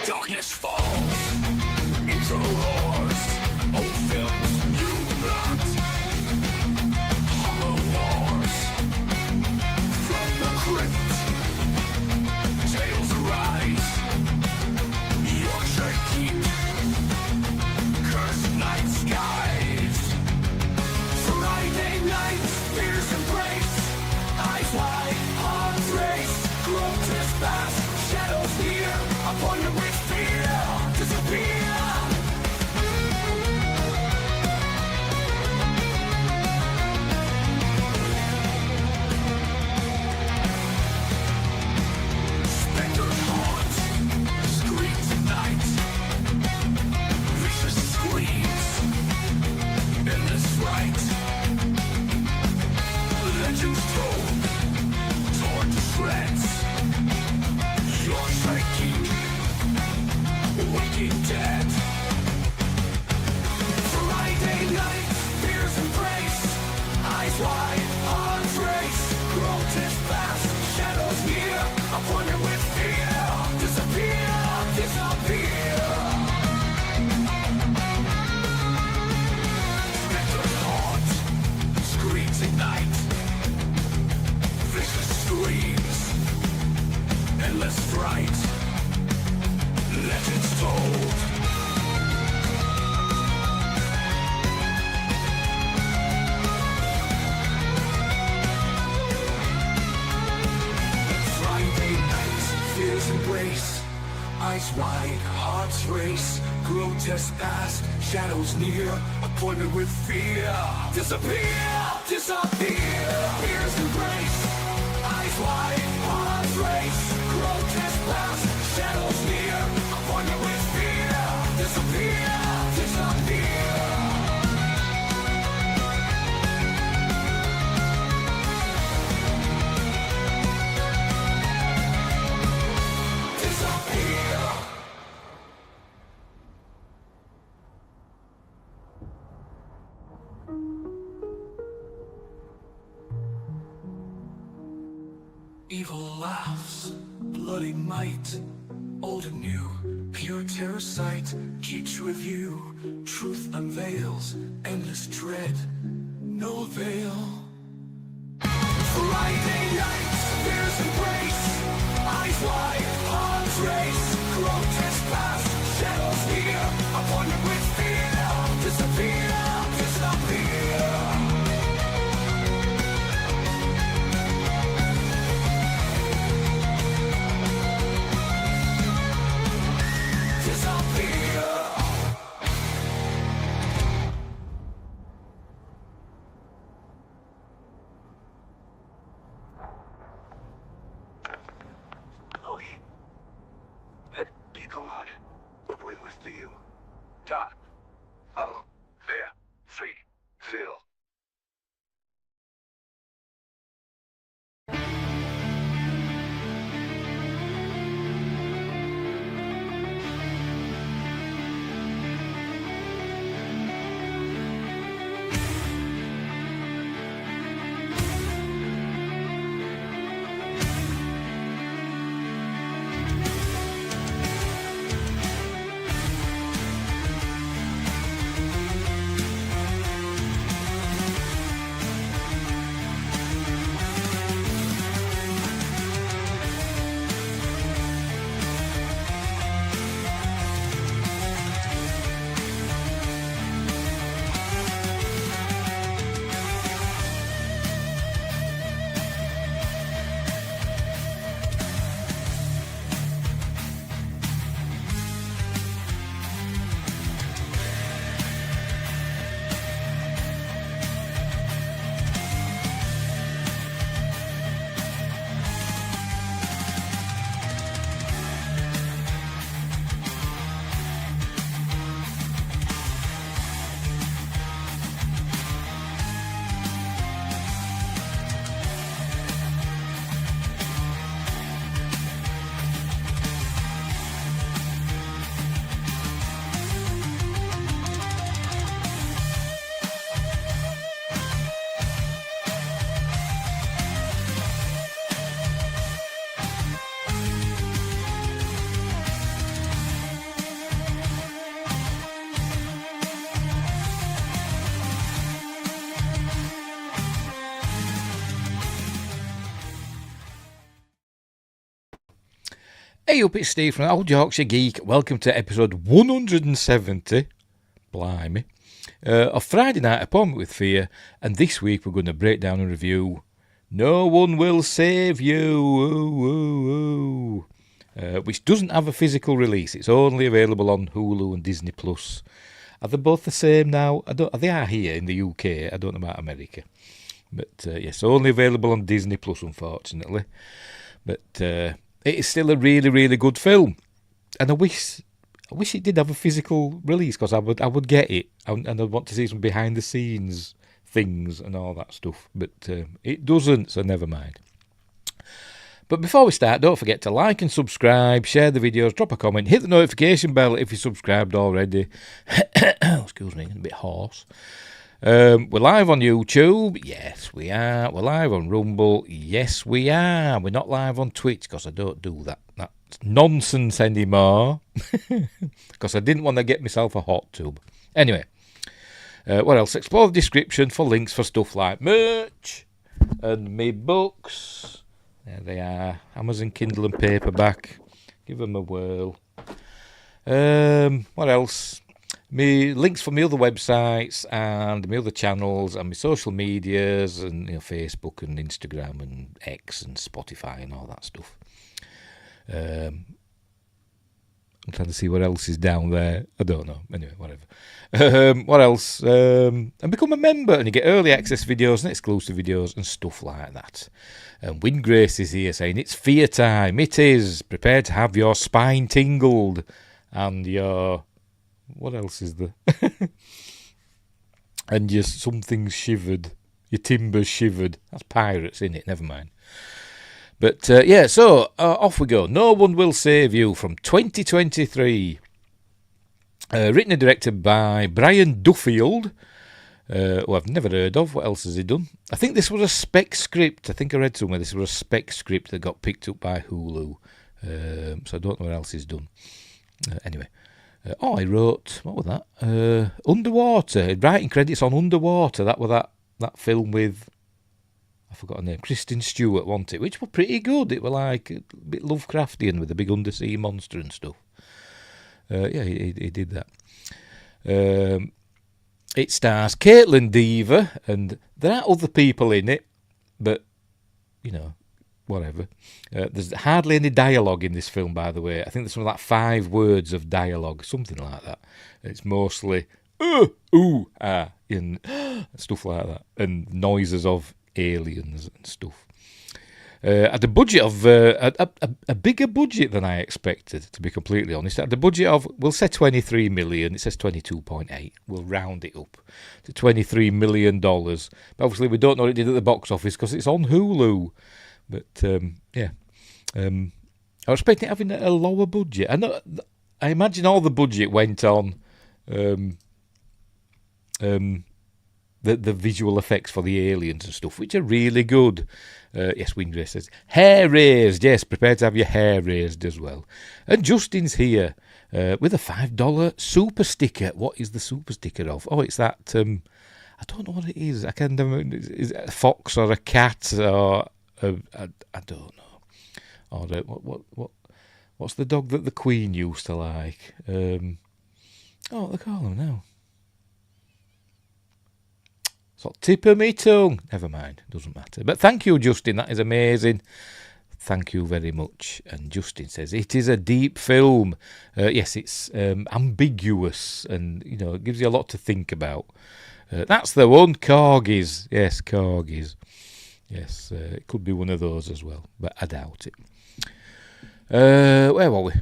Darkness falls into roars. Old films, new blood. Hollow wars from the crypt. Tales arise. Yorkshire keep. Cursed night skies. Friday night, fears embrace. Eyes wide, arms race. Grotesque past, shadows near. Appointed with fear, disappear. Specters haunt, screams at night. Vicious screams, endless fright. Legends told, torn to shreds. Your psyche, waking dead. Friday night, fears embrace. Eyes wide, arms race. Grotesque past, shadows near. Appointed with fear. Disappear, disappear. Specters haunt, screams ignite. Vicious screams, endless fright. Legends told. Friday night, fears embrace. Eyes wide, hearts race. Grotesque past, shadows near. Appointed with fear. Disappear, disappear. Fears embrace. Eyes wide, hearts race. Grotesque past, shadows near. Appointed with fear. Disappear, disappear. Disappear. Evil laughs, bloody might, old and new, pure terror sight keeps with you. Truth unveils, endless dread, no veil. Friday night, fears embrace. Eyes wide, arms race. Grotesque past, shadows near. Appointed with fear. Disappear, disappear. Disappear. Hey up, it's Steve from Old Yorkshire Geek. Welcome to episode 170, blimey, of Friday Night Appointment with Fear. And this week we're going to break down and review No One Will Save You, which doesn't have a physical release. It's only available on Hulu and Disney+. Are they both the same now? They are here in the UK. I don't know about America. But yes, only available on Disney+, unfortunately. But it is still a really, really good film, and I wish it did have a physical release, because I would get it, and I'd want to see some behind the scenes things and all that stuff. But it doesn't, so never mind. But before we start, don't forget to like and subscribe, share the videos, drop a comment, hit the notification bell if you're subscribed already. Excuse me, I'm a bit hoarse. We're live on YouTube. Yes, we are. We're live on Rumble. Yes, we are. We're not live on Twitch, because I don't do that. That's nonsense anymore. Because I didn't want to get myself a hot tub. Anyway, what else? Explore the description for links for stuff like merch and me books. There they are. Amazon Kindle and paperback. Give them a whirl. What else? Me links for my other websites and my other channels and my social medias and Facebook and Instagram and X and Spotify and all that stuff. I'm trying to see what else is down there. I don't know. Anyway, whatever. What else? And become a member, and you get early access videos and exclusive videos and stuff like that. And Windgrace is here saying it's fear time. It is. Prepare to have your spine tingled and your... What else is there? And your something shivered. Your timbers shivered. That's pirates, isn't it? Never mind. But so off we go. No One Will Save You from 2023. Written and directed by Brian Duffield, who I've never heard of. What else has he done? I think this was a spec script. I think I read somewhere this was a spec script that got picked up by Hulu. So I don't know what else he's done. Anyway. I wrote, what was that? Underwater. Writing credits on Underwater. That was that film with, I forgot her name, Kristen Stewart, wasn't it? Which were pretty good. It were like a bit Lovecraftian with a big undersea monster and stuff. He did that. It stars Caitlin Dever, and there are other people in it, but, whatever. There's hardly any dialogue in this film, by the way. I think there's something like 5 words of dialogue, something like that. It's mostly ooh, ah, and stuff like that, and noises of aliens and stuff. At a budget of a bigger budget than I expected, to be completely honest. At the budget of, we'll say 23 million. It says 22.8. We'll round it up to $23 million. But obviously we don't know what it did at the box office because it's on Hulu. But I was expecting having a lower budget. I imagine all the budget went on the visual effects for the aliens and stuff, which are really good. Yes, Windgrace says hair raised. Yes, prepare to have your hair raised as well. And Justin's here with a $5 super sticker. What is the super sticker of? Oh, it's that. I don't know what it is. I can't remember. Is it a fox or a cat or? I don't know. Or what's the dog that the Queen used to like? What they call them now? So tip of me tongue. Never mind, doesn't matter. But thank you, Justin. That is amazing. Thank you very much. And Justin says it is a deep film. Yes, it's ambiguous, and it gives you a lot to think about. That's the one. Corgis. Yes, corgis. Yes, it could be one of those as well, but I doubt it. Where were we?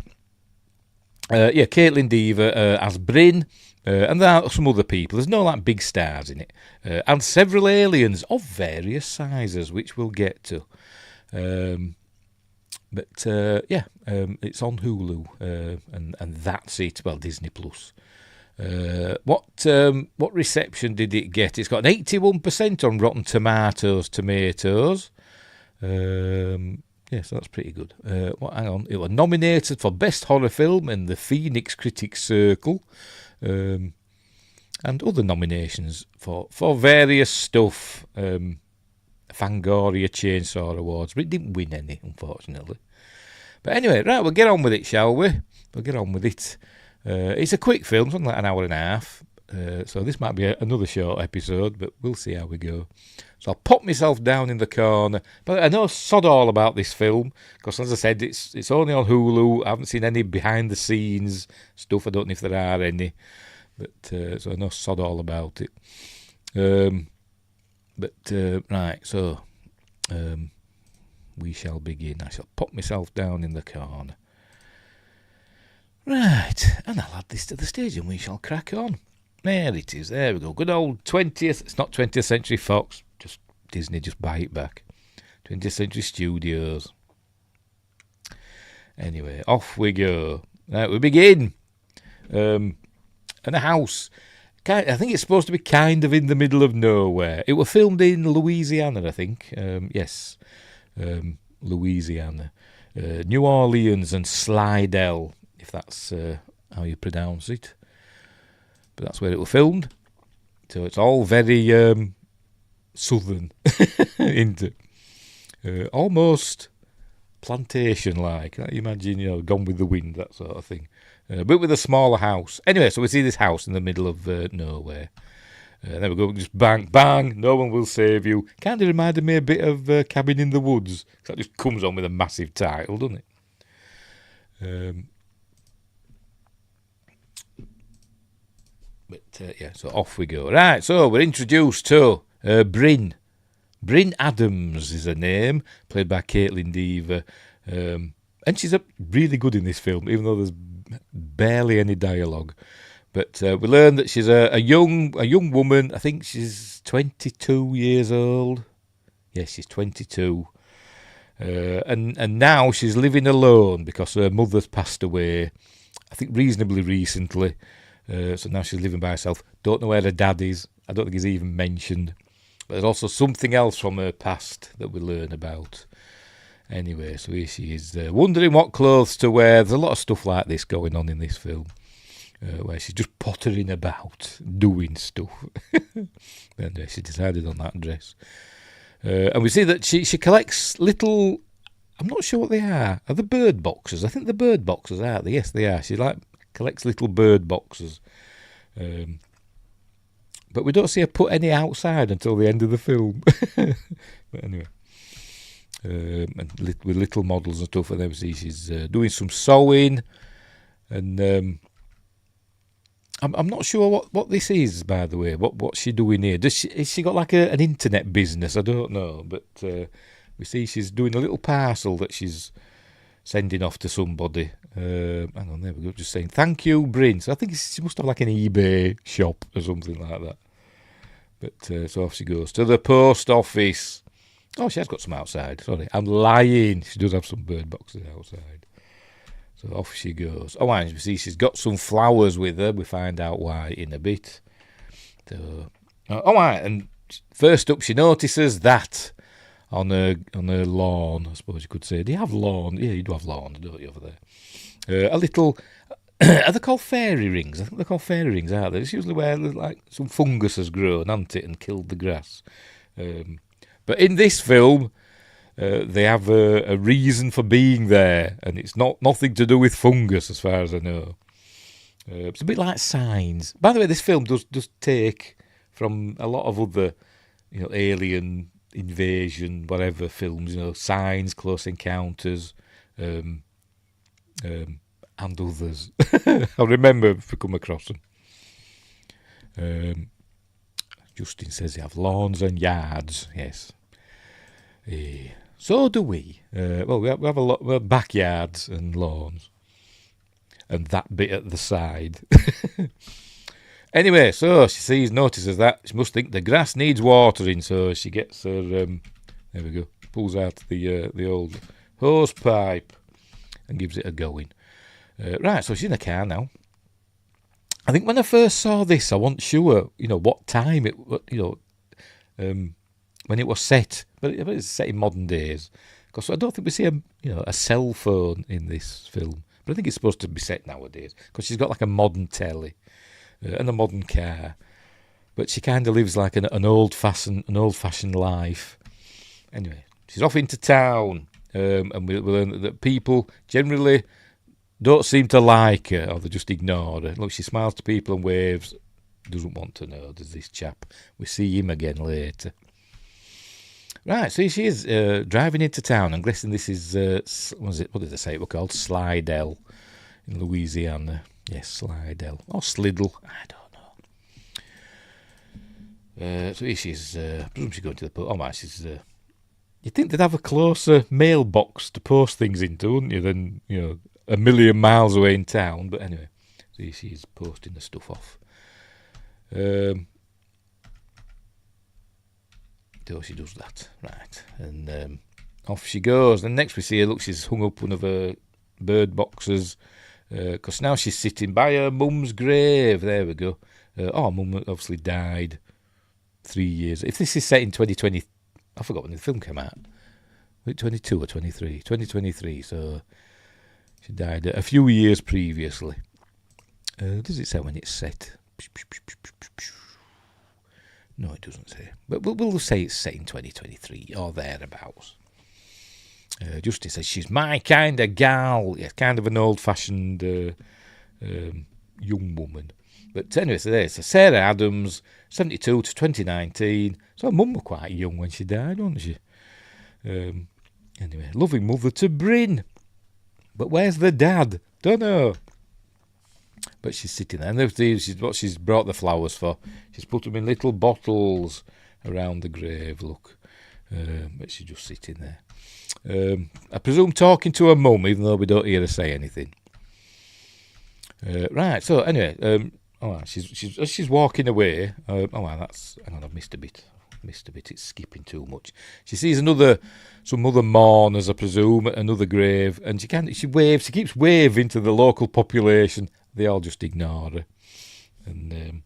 Caitlin Dever as Bryn, and there are some other people. There's no big stars in it, and several aliens of various sizes, which we'll get to. It's on Hulu, and that's it. Well, Disney Plus. What reception did it get? It's got an 81% on Rotten Tomatoes. So that's pretty good. Hang on. It was nominated for Best Horror Film in the Phoenix Critics Circle, and other nominations for various stuff. Fangoria Chainsaw Awards, but it didn't win any, unfortunately. But anyway, right, we'll get on with it, shall we? We'll get on with it. It's a quick film, something like an hour and a half. So this might be another short episode, but we'll see how we go. So I'll pop myself down in the corner. But I know sod all about this film, because as I said, it's only on Hulu. I haven't seen any behind-the-scenes stuff. I don't know if there are any. But so I know sod all about it. Right, so we shall begin. I shall pop myself down in the corner. Right, and I'll add this to the stage and we shall crack on. There it is, there we go. Good old 20th, it's not 20th Century Fox, just Disney, just buy it back. 20th Century Studios. Anyway, off we go. Right, we begin. And a house. I think it's supposed to be kind of in the middle of nowhere. It was filmed in Louisiana, I think. Yes, Louisiana. New Orleans and Slidell, if that's how you pronounce it. But that's where it was filmed. So it's all very southern, isn't it? Almost plantation-like. You imagine, Gone with the Wind, that sort of thing. But with a smaller house. Anyway, so we see this house in the middle of nowhere. There we go, just bang, bang, no one will save you. Kind of reminded me a bit of Cabin in the Woods. That just comes on with a massive title, doesn't it? Yeah, so off we go. Right, so we're introduced to Bryn. Bryn Adams is her name, played by Caitlin Dever. And she's really good in this film, even though there's barely any dialogue. But we learn that she's a young woman. I think she's 22 years old. Yes, she's 22. And now she's living alone because her mother's passed away, I think reasonably recently. So now she's living by herself. Don't know where her dad is. I don't think he's even mentioned. But there's also something else from her past that we learn about. Anyway, so here she is, wondering what clothes to wear. There's a lot of stuff like this going on in this film, where she's just pottering about, doing stuff. And she decided on that dress. And we see that she collects little, I'm not sure what they are. Are they bird boxes? I think they're bird boxes, aren't they? Yes, they are. She collects little bird boxes. But we don't see her put any outside until the end of the film. But anyway. And with little models and stuff, and then we see she's doing some sewing, and I'm not sure what this is, by the way. What's she doing here? Has she got like an internet business? I don't know, but we see she's doing a little parcel that she's sending off to somebody. Hang on, there we go. Just saying thank you, Bryn. So I think she must have like an eBay shop or something like that. But so off she goes to the post office. Oh, she has got some outside. Sorry, I'm lying. She does have some bird boxes outside. So off she goes. Oh, and we see she's got some flowers with her. We find out why in a bit. So, and first up, she notices that on her lawn, I suppose you could say. Do you have lawn? Yeah, you do have lawn, don't you, over there? A little... Are they called fairy rings? I think they're called fairy rings, aren't they? It's usually where like some fungus has grown, hasn't it, and killed the grass. But in this film, they have a reason for being there, and it's nothing to do with fungus, as far as I know. It's a bit like Signs. By the way, this film does take from a lot of other, alien invasion, whatever films. Signs, Close Encounters, and others. I'll remember if we come across them. Justin says they have lawns and yards. Yes. So do we. Well, we have a lot. We have backyards and lawns, and that bit at the side. Anyway, so she notices that she must think the grass needs watering. So she gets her. There we go. Pulls out the old hose pipe and gives it a going. Right. So she's in a car now. I think when I first saw this, I wasn't sure, what time it, when it was set. But it's set in modern days, because I don't think we see a cell phone in this film. But I think it's supposed to be set nowadays, because she's got like a modern telly and a modern car. But she kind of lives like an old fashioned life. Anyway, she's off into town. and we learn that people generally don't seem to like her, or they just ignore her. Look, she smiles to people and waves. Doesn't want to know, does this chap? We see him again later. Right, so she is driving into town. I'm guessing this is, what did they say it were called? Slidell in Louisiana. Yes, Slidell. Or Sliddle, I don't know. So here she is, I presume she's going to the post. Oh, my, she's... You'd think they'd have a closer mailbox to post things into, wouldn't you, than, a million miles away in town. But anyway, so here she is posting the stuff off. So she does that, right, and off she goes. And next we see her, look, she's hung up one of her bird boxes, because now she's sitting by her mum's grave. There we go. Mum obviously died 3 years. If this is set in 2020, I forgot when the film came out. Was it 22 or 23? 2023, so she died a few years previously. Does it say when it's set? No, it doesn't say. But we'll say it's set in 2023 or thereabouts. Justin says she's my kind of gal. Yeah, kind of an old-fashioned young woman. But anyway, so there's Sarah Adams, 72 to 2019. So her mum was quite young when she died, wasn't she? Anyway, loving mother to Bryn. But where's the dad? Don't know. But she's sitting there, and she's what she's brought the flowers for. She's put them in little bottles around the grave, look. But she's just sitting there. I presume talking to her mum, even though we don't hear her say anything. Right, so anyway, she's walking away. Hang on, I've missed a bit. It's skipping too much. She sees some other mourners, I presume, at another grave, and she waves. She keeps waving to the local population. They all just ignore her. And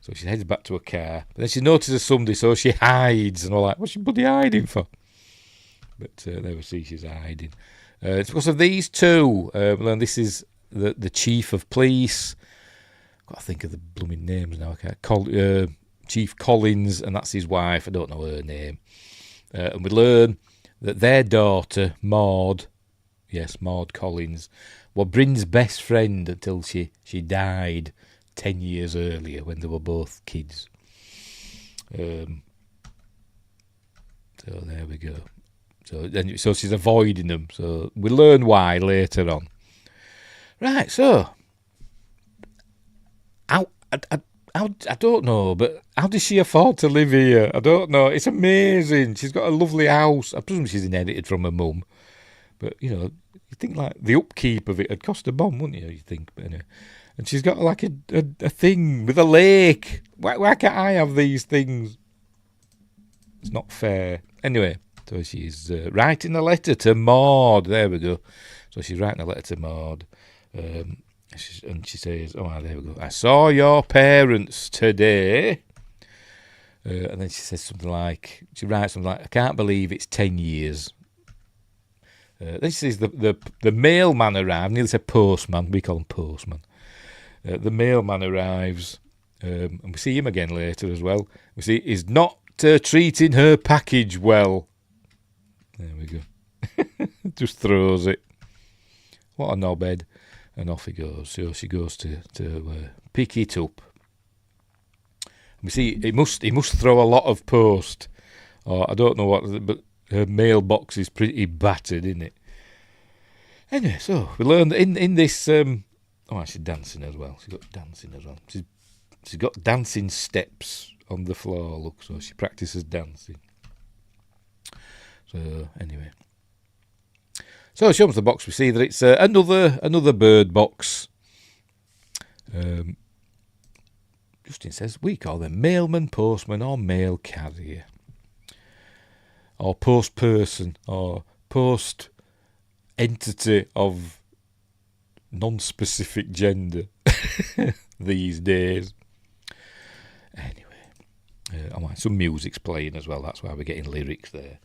so she heads back to her car. But then she notices somebody, so she hides. And all like, what's she bloody hiding for? But there we see she's hiding. It's because of these two. And this is the chief of police. I've got to think of the blooming names now. I can't. Chief Collins, and that's his wife. I don't know her name. And we learn that their daughter, Maud Collins, was Bryn's best friend until she died 10 years earlier when they were both kids. So there we go. So she's avoiding them. So we learn why later on. Right, so I don't know, but how does she afford to live here? I don't know. It's amazing. She's got a lovely house. I presume she's inherited from her mum. But, you think like the upkeep of it would cost a bomb, wouldn't you think? But anyway. And she's got like a thing with a lake. Why can't I have these things? It's not fair. Anyway, so she's writing a letter to Maud. There we go. So she's writing a letter to Maud. And she says, there we go. I saw your parents today. And then she says she writes something like, I can't believe it's 10 years. Then she says the mailman arrived. Nearly said postman. We call him postman. The mailman arrives. And we see him again later as well. We see he's not treating her package well. There we go. Just throws it. What a knobhead. And off he goes. So she goes to pick it up. We see he must throw a lot of post. Or I don't know what, but her mailbox is pretty battered, isn't it? Anyway, so we learned that in this. She's dancing as well. She's got dancing as well. She's got dancing steps on the floor. Look, so she practices dancing. So anyway. So she opens the box. We see that it's another bird box. Justin says we call them mailman, postman, or mail carrier, or post person, or post entity of non-specific gender these days. Anyway, some music's playing as well. That's why we're getting lyrics there.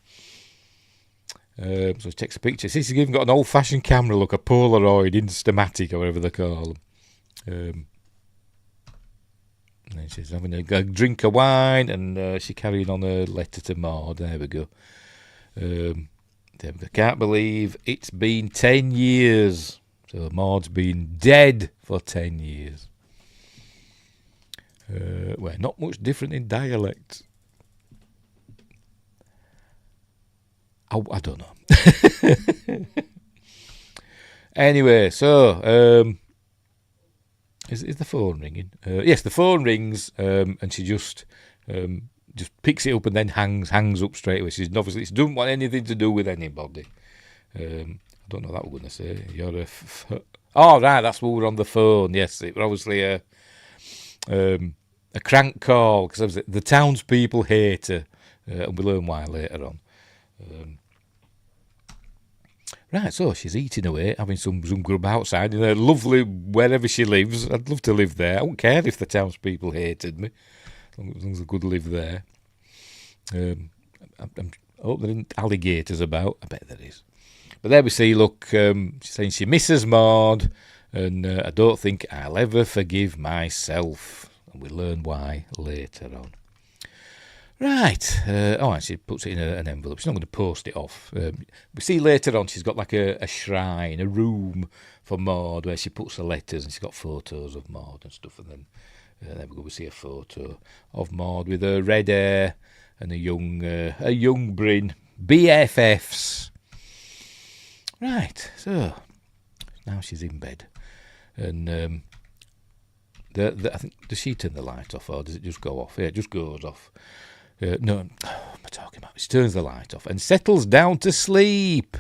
So she takes a picture. See, she's even got an old-fashioned camera, look, a Polaroid, Instamatic, or whatever they call them. And then she's having a drink of wine, and she's carrying on her letter to Maud. There we go. I can't believe it's been 10 years. So Maud's been dead for 10 years. Well, not much different in dialect. I don't know. Anyway, so is the phone ringing? Yes, the phone rings, and she just picks it up and then hangs up straight away. She doesn't want anything to do with anybody. I don't know what we're going to say. You're oh, right, that's what we're on the phone. Yes, it was obviously a crank call, because the townspeople hate her, and we'll learn why later on. Right, so she's eating away, having some grub outside in a lovely, wherever she lives. I'd love to live there. I wouldn't care if the townspeople hated me, as long as I could live there. I hope there aren't alligators about. I bet there is. But there we see, look, she's saying she misses Maud, and I don't think I'll ever forgive myself. And we'll learn why later on. Right. And she puts it in an envelope. She's not going to post it off. We see later on she's got like a shrine, a room for Maud where she puts the letters, and she's got photos of Maud and stuff. And then there we go. We see a photo of Maud with her red hair and a young Bryn, BFFs. Right. So now she's in bed, and I think, does she turn the light off, or does it just go off? Yeah, it just goes off. No, what am I talking about? She turns the light off and settles down to sleep.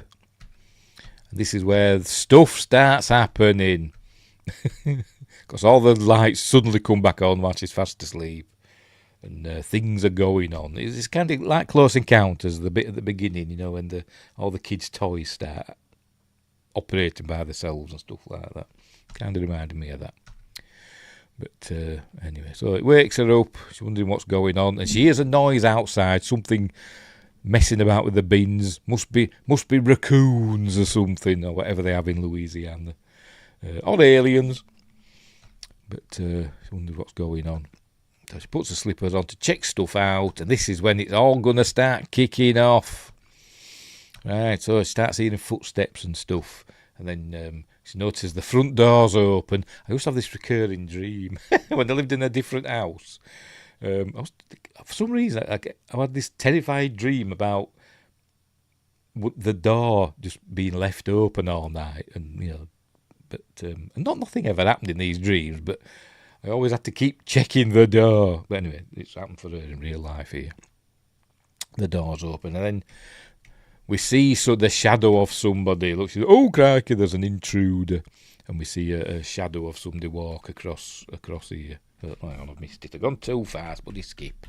And this is where stuff starts happening. Because all the lights suddenly come back on while she's fast asleep. And things are going on. It's kind of like Close Encounters, the bit at the beginning, when all the kids' toys start operating by themselves and stuff like that. Kind of reminded me of that. But anyway, so it wakes her up. She's wondering what's going on, and she hears a noise outside. Something messing about with the bins. Must be raccoons or something, or whatever they have in Louisiana, or aliens. But she wonders what's going on. So she puts her slippers on to check stuff out, and this is when it's all gonna start kicking off. Right, so she starts hearing footsteps and stuff, and then she notices the front door's open. I used to have this recurring dream when I lived in a different house. For some reason, I had this terrifying dream about the door just being left open all night, and nothing ever happened in these dreams, but I always had to keep checking the door. But anyway, it's happened for her in real life here. The door's open, and then we see the shadow of somebody. Look, she's, oh crikey, there's an intruder, and we see a shadow of somebody walk across here. Oh, hang on, I've missed it. I've gone too fast, buddy. Skip.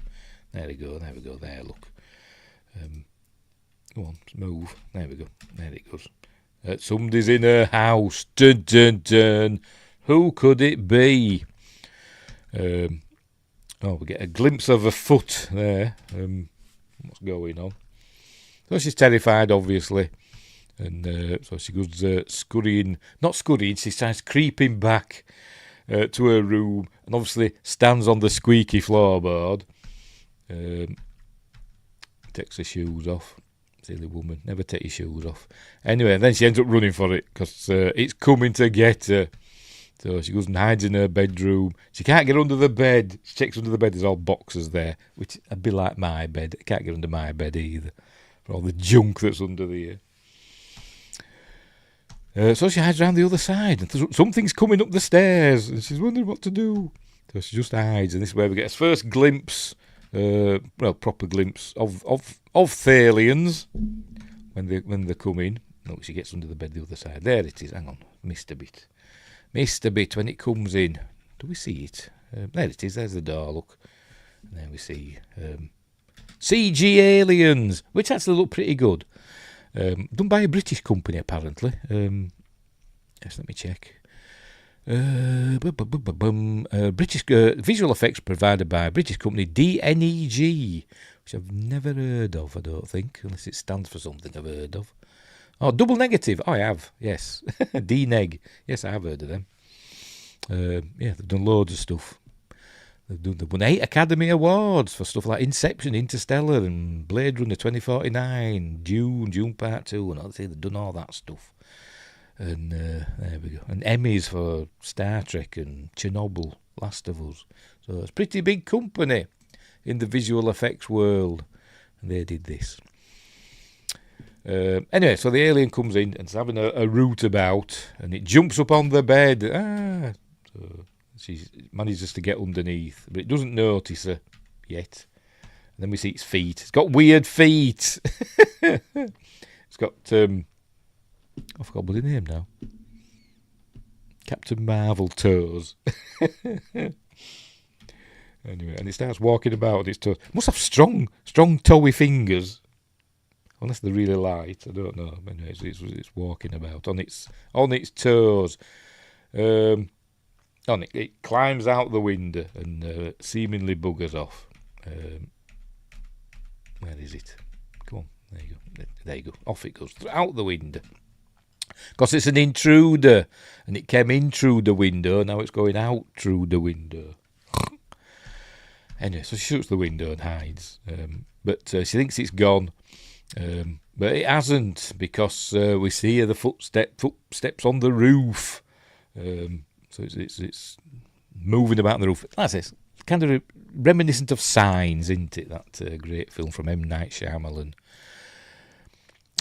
There we go. There, look. Go on, move. There we go. There it goes. Somebody's in her house. Dun dun dun. Who could it be? We get a glimpse of a foot there. What's going on? So she's terrified, obviously, and so she goes she starts creeping back to her room, and obviously stands on the squeaky floorboard. Takes her shoes off. Silly woman, never take your shoes off. Anyway, then she ends up running for it, because it's coming to get her. So she goes and hides in her bedroom. She can't get under the bed. She checks under the bed, there's all boxes there, which would be like my bed. I can't get under my bed either, for all the junk that's under there. So she hides around the other side, and something's coming up the stairs, and she's wondering what to do. So she just hides, and this is where we get a first glimpse, proper glimpse of Thalians when they come in. Look, she gets under the bed the other side. There it is. Hang on, missed a bit when it comes in. Do we see it? There it is. There's the door. Look, and there we see CG aliens, which actually look pretty good. Done by a British company, apparently. Yes, let me check. British visual effects provided by a British company, DNEG, which I've never heard of, I don't think, unless it stands for something I've heard of. Oh, Double Negative. Oh, I have, yes. DNEG. Yes, I have heard of them. They've done loads of stuff. They've won 8 Academy Awards for stuff like Inception, Interstellar, and Blade Runner 2049, June Part 2, and they've done all that stuff. And there we go. And Emmys for Star Trek and Chernobyl, Last of Us. So it's a pretty big company in the visual effects world. And they did this. Anyway, so the alien comes in and it's having a root about, and it jumps up on the bed. So she manages to get underneath, but it doesn't notice her yet. And then we see its feet. It's got weird feet. It's got, I forgot what his name now. Captain Marvel toes. Anyway, and it starts walking about on its toes. It must have strong toey fingers. Unless they're really light, I don't know. Anyway, it's walking about on its toes. It climbs out the window and seemingly buggers off. Where is it? Come on, there you go. There you go. Off it goes out the window. Because it's an intruder, and it came in through the window. Now it's going out through the window. Anyway, so she shuts the window and hides. But she thinks it's gone. But it hasn't, because we see the footsteps on the roof. So it's moving about on the roof. That's it. Kind of reminiscent of Signs, isn't it? That great film from M. Night Shyamalan.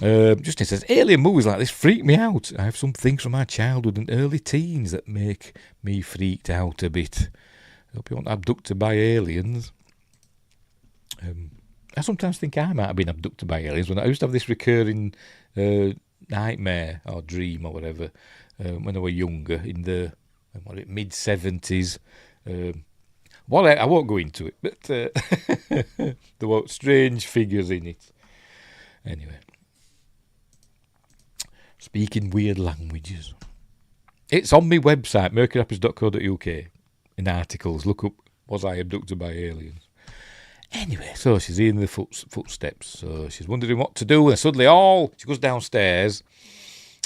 Justin says, alien movies like this freak me out. I have some things from my childhood and early teens that make me freaked out a bit. I hope you weren't abducted by aliens. I sometimes think I might have been abducted by aliens. When I used to have this recurring nightmare or dream or whatever when I was younger, in the mid-70s. Well, I won't go into it, but there were strange figures in it. Anyway. Speaking weird languages. It's on my website, mercuryrapids.co.uk, in articles. Look up, was I abducted by aliens? Anyway, so she's in the footsteps. So she's wondering what to do. And suddenly she goes downstairs.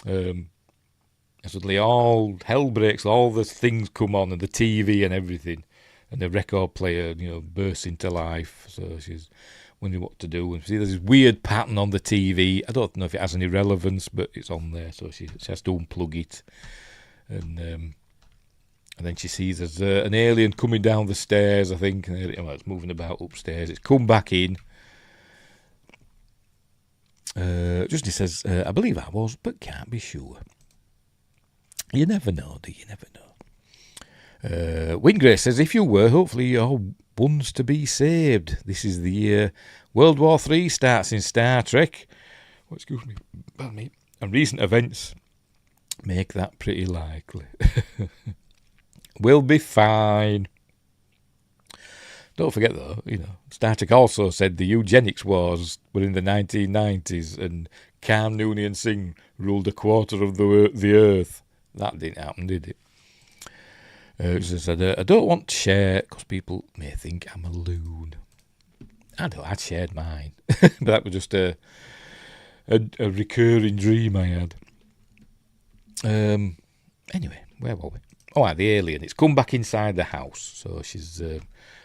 And suddenly all hell breaks. All the things come on, and the TV and everything. And the record player, bursts into life. So she's wondering what to do. And see, there's this weird pattern on the TV. I don't know if it has any relevance, but it's on there. So she has to unplug it. And then she sees there's an alien coming down the stairs, I think. And it's moving about upstairs. It's come back in. Justin says, I believe I was, but can't be sure. You never know, do you? Never know. Wingrace says, if you were, hopefully you're ones to be saved. This is the year World War III starts in Star Trek. Oh, excuse me. Pardon me. And recent events make that pretty likely. We'll be fine. Don't forget, though, Star Trek also said the eugenics wars were in the 1990s and Khan Noonien Singh ruled a quarter of the Earth. That didn't happen, did it? She said, I don't want to share because people may think I'm a loon. I know, I'd shared mine. But that was just a recurring dream I had. Anyway, where were we? Oh, the alien. It's come back inside the house. So she's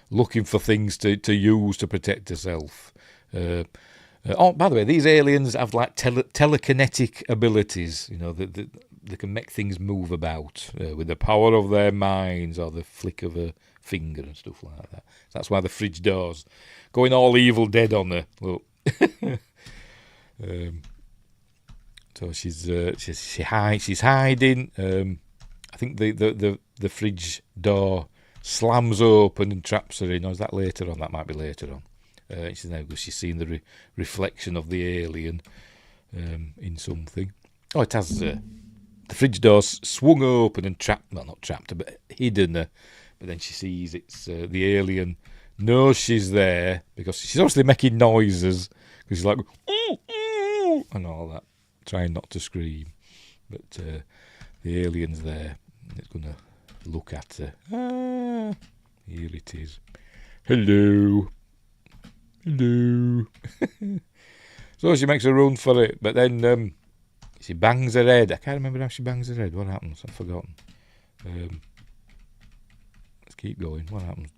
looking for things to use to protect herself. By the way, these aliens have like telekinetic abilities. They can make things move about with the power of their minds or the flick of a finger and stuff like that. That's why the fridge door's going all Evil Dead on her. Look. So she's hiding. I think the fridge door slams open and traps her in. Or is that later on? That might be later on. She's seen the reflection of the alien in something. Oh, it has the fridge door's swung open and not trapped her, but hidden her. But then she sees it's the alien knows she's there because she's obviously making noises because she's like, ooh, ooh, and all that, trying not to scream. But the alien's there. It's going to look at her. Here it is. Hello. Hello. So she makes a run for it, but then she bangs her head. I can't remember how she bangs her head. What happens? I've forgotten. Keep going. What happens?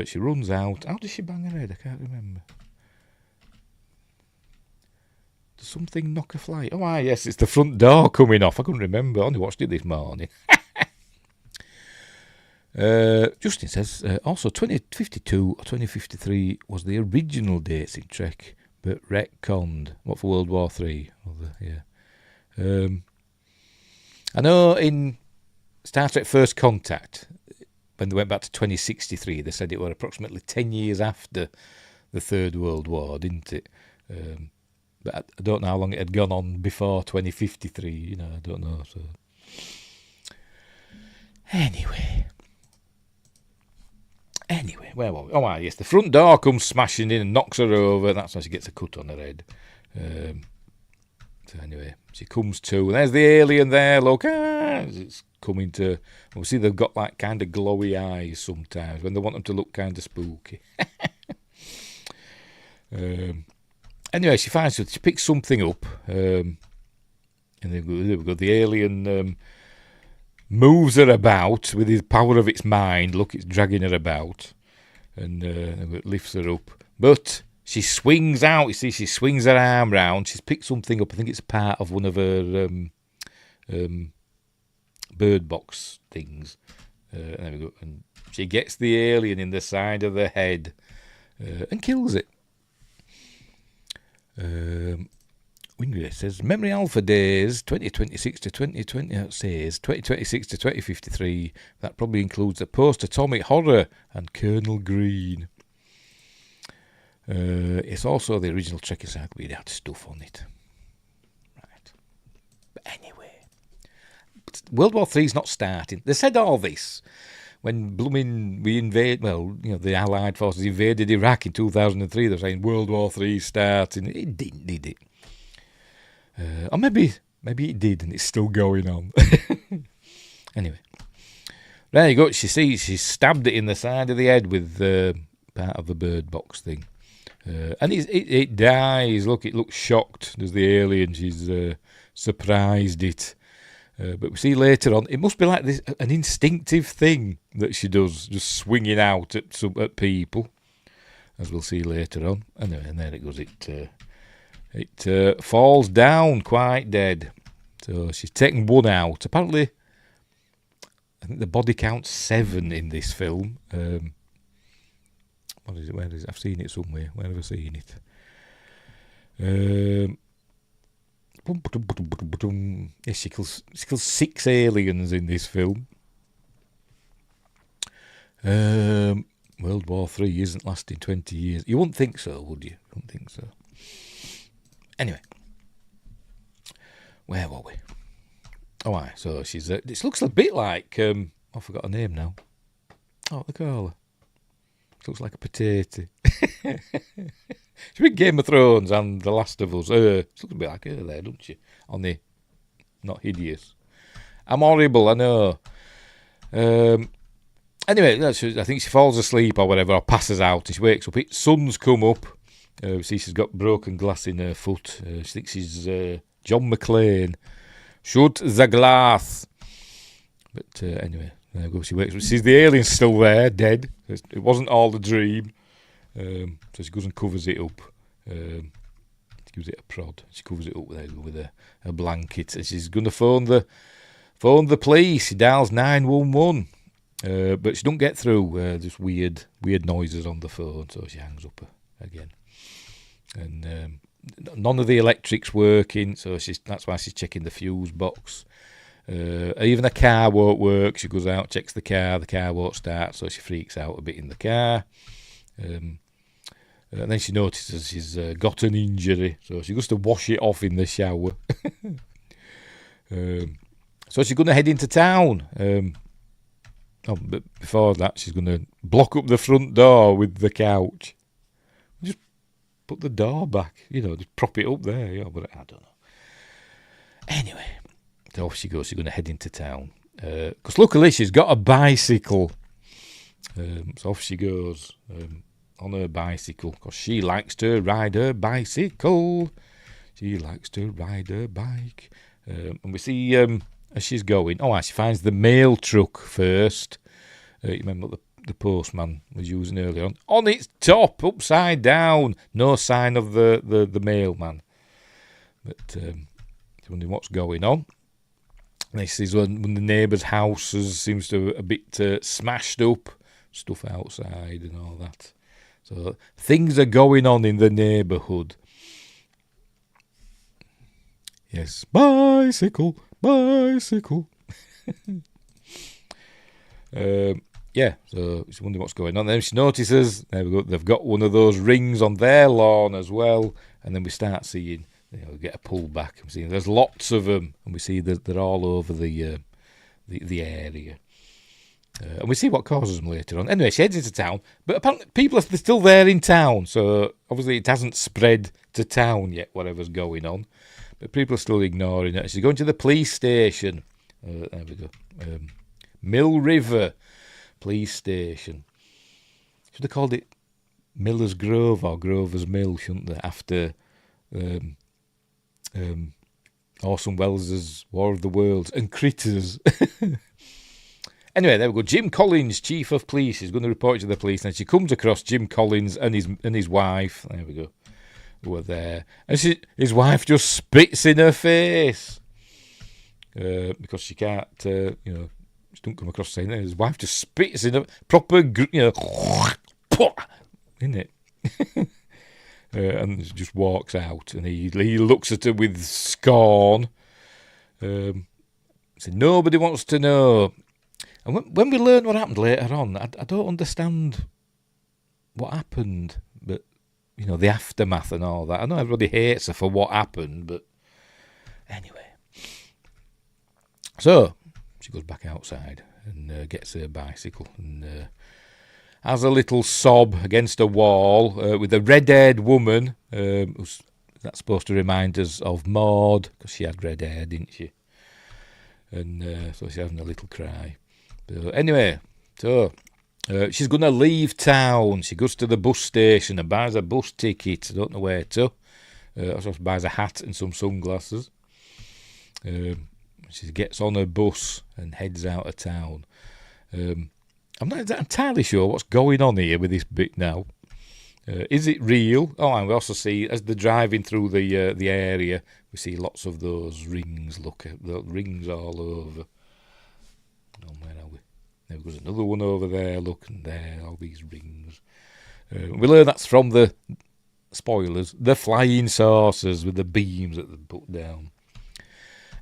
She runs out. How does she bang her head? I can't remember. Does something knock a fly? Oh, yes, it's the front door coming off. I couldn't remember. I only watched it this morning. Justin says, also 2052 or 2053 was the original dates in Trek, but retconned. What for World War III? I know in Star Trek First Contact, when they went back to 2063, they said it were approximately 10 years after the Third World War, didn't it? But I don't know how long it had gone on before 2053, I don't know. So Anyway, where were we? Oh, yes, the front door comes smashing in and knocks her over. That's why she gets a cut on her head. So anyway, she comes to, and there's the alien there, look. It's coming to, we see they've got like kind of glowy eyes sometimes when they want them to look kind of spooky. Anyway, she picks something up, and there we go. The alien moves her about with the power of its mind. Look, it's dragging her about, and it lifts her up. But she swings out. You see, she swings her arm round. She's picked something up. I think it's part of one of her bird box things. There we go. And she gets the alien in the side of the head and kills it. Wingate says Memory Alpha days 2026 to 2020. It says 2026 to 2053. That probably includes the post-atomic horror and Colonel Green. It's also the original Trek encyclopedia. It had stuff on it. Right. But anyway, World War III's not starting. They said all this when the Allied forces invaded Iraq in 2003. They're saying World War III starting. It didn't, did it? Or maybe it did, and it's still going on. Anyway, there you go. She stabbed it in the side of the head with part of the bird box thing, and it dies. Look, it looks shocked. There's the alien. She's surprised it. But we see later on, it must be like an instinctive thing that she does, just swinging out at people, as we'll see later on. Anyway, and there it goes. It falls down quite dead. So she's taken one out. Apparently, I think the body count's 7 in this film. What is it? Where is it? I've seen it somewhere. Where have I seen it? Yes, she kills 6 aliens in this film. World War III isn't lasting 20 years. You wouldn't think so, would you? You wouldn't think so. Anyway, where were we? Oh, aye. So she's. This looks a bit like. I forgot her name now. Oh, the girl. She looks like a potato. She's been Game of Thrones and The Last of Us. She looks a bit like her there, doesn't she? Only not hideous. I'm horrible, I know. Anyway, I think she falls asleep or whatever, or passes out, and she wakes up. Sun's come up. See, she's got broken glass in her foot. She thinks she's John McClane. Shoot the glass. But anyway, there you go. She wakes up. She sees the alien's still there, dead. It wasn't all a dream. So she goes and covers it up. She gives it a prod. She covers it up with a blanket. And she's going to phone the police. She dials 911. But she don't get through. Just weird noises on the phone. So she hangs up again. And none of the electric's working. So that's why she's checking the fuse box. Even the car won't work. She goes out, checks the car. The car won't start. So she freaks out a bit in the car. And then she notices she's got an injury, so she goes to wash it off in the shower. So she's going to head into town. But before that, she's going to block up the front door with the couch. Just put the door back, just prop it up there. But I don't know. Anyway, so off she goes. She's going to head into town. Because luckily she's got a bicycle. So off she goes. On her bicycle, because she likes to ride her bicycle. She likes to ride her bike. And we see as she's going, she finds the mail truck first. You remember what the postman was using earlier on its top, upside down. No sign of the mailman. But she's wondering what's going on. This is when the neighbour's house seems to a bit smashed up, stuff outside and all that. So things are going on in the neighbourhood. Yes, bicycle. So she's wondering what's going on. Then she notices they've got one of those rings on their lawn as well. And then we start seeing, get a pull back. I'm seeing there's lots of them, and we see that they're all over the area. And we see what causes them later on. Anyway, she heads into town, but apparently people are still there in town, so obviously it hasn't spread to town yet, whatever's going on. But people are still ignoring it. She's going to the police station. There we go. Mill River Police Station. Should have called it Miller's Grove or Grover's Mill, shouldn't they? After Orson Welles' War of the Worlds and Critters. Anyway, there we go. Jim Collins, Chief of Police, is going to report to the police, and she comes across Jim Collins and his wife. There we go. Who are there, and his wife just spits in her face because she can't, she don't come across saying that. His wife just spits in a proper, in it, and just walks out, and he looks at her with scorn. Said nobody wants to know. And when we learn what happened later on, I don't understand what happened, but, the aftermath and all that. I know everybody hates her for what happened, but anyway. So, she goes back outside and gets her bicycle and has a little sob against a wall with a red-haired woman. Who's that's supposed to remind us of Maud, because she had red hair, didn't she? And so she's having a little cry. But anyway, so she's going to leave town. She goes to the bus station and buys a bus ticket. I don't know where to. Also buys a hat and some sunglasses. She gets on her bus and heads out of town. I'm not entirely sure what's going on here with this bit now. Is it real? And we also see, as they're driving through the area, we see lots of those rings. Look at the rings all over. Where are we? There goes another one over there. Look, and there, all these rings. We learn that's from the spoilers, the flying saucers with the beams that they put down.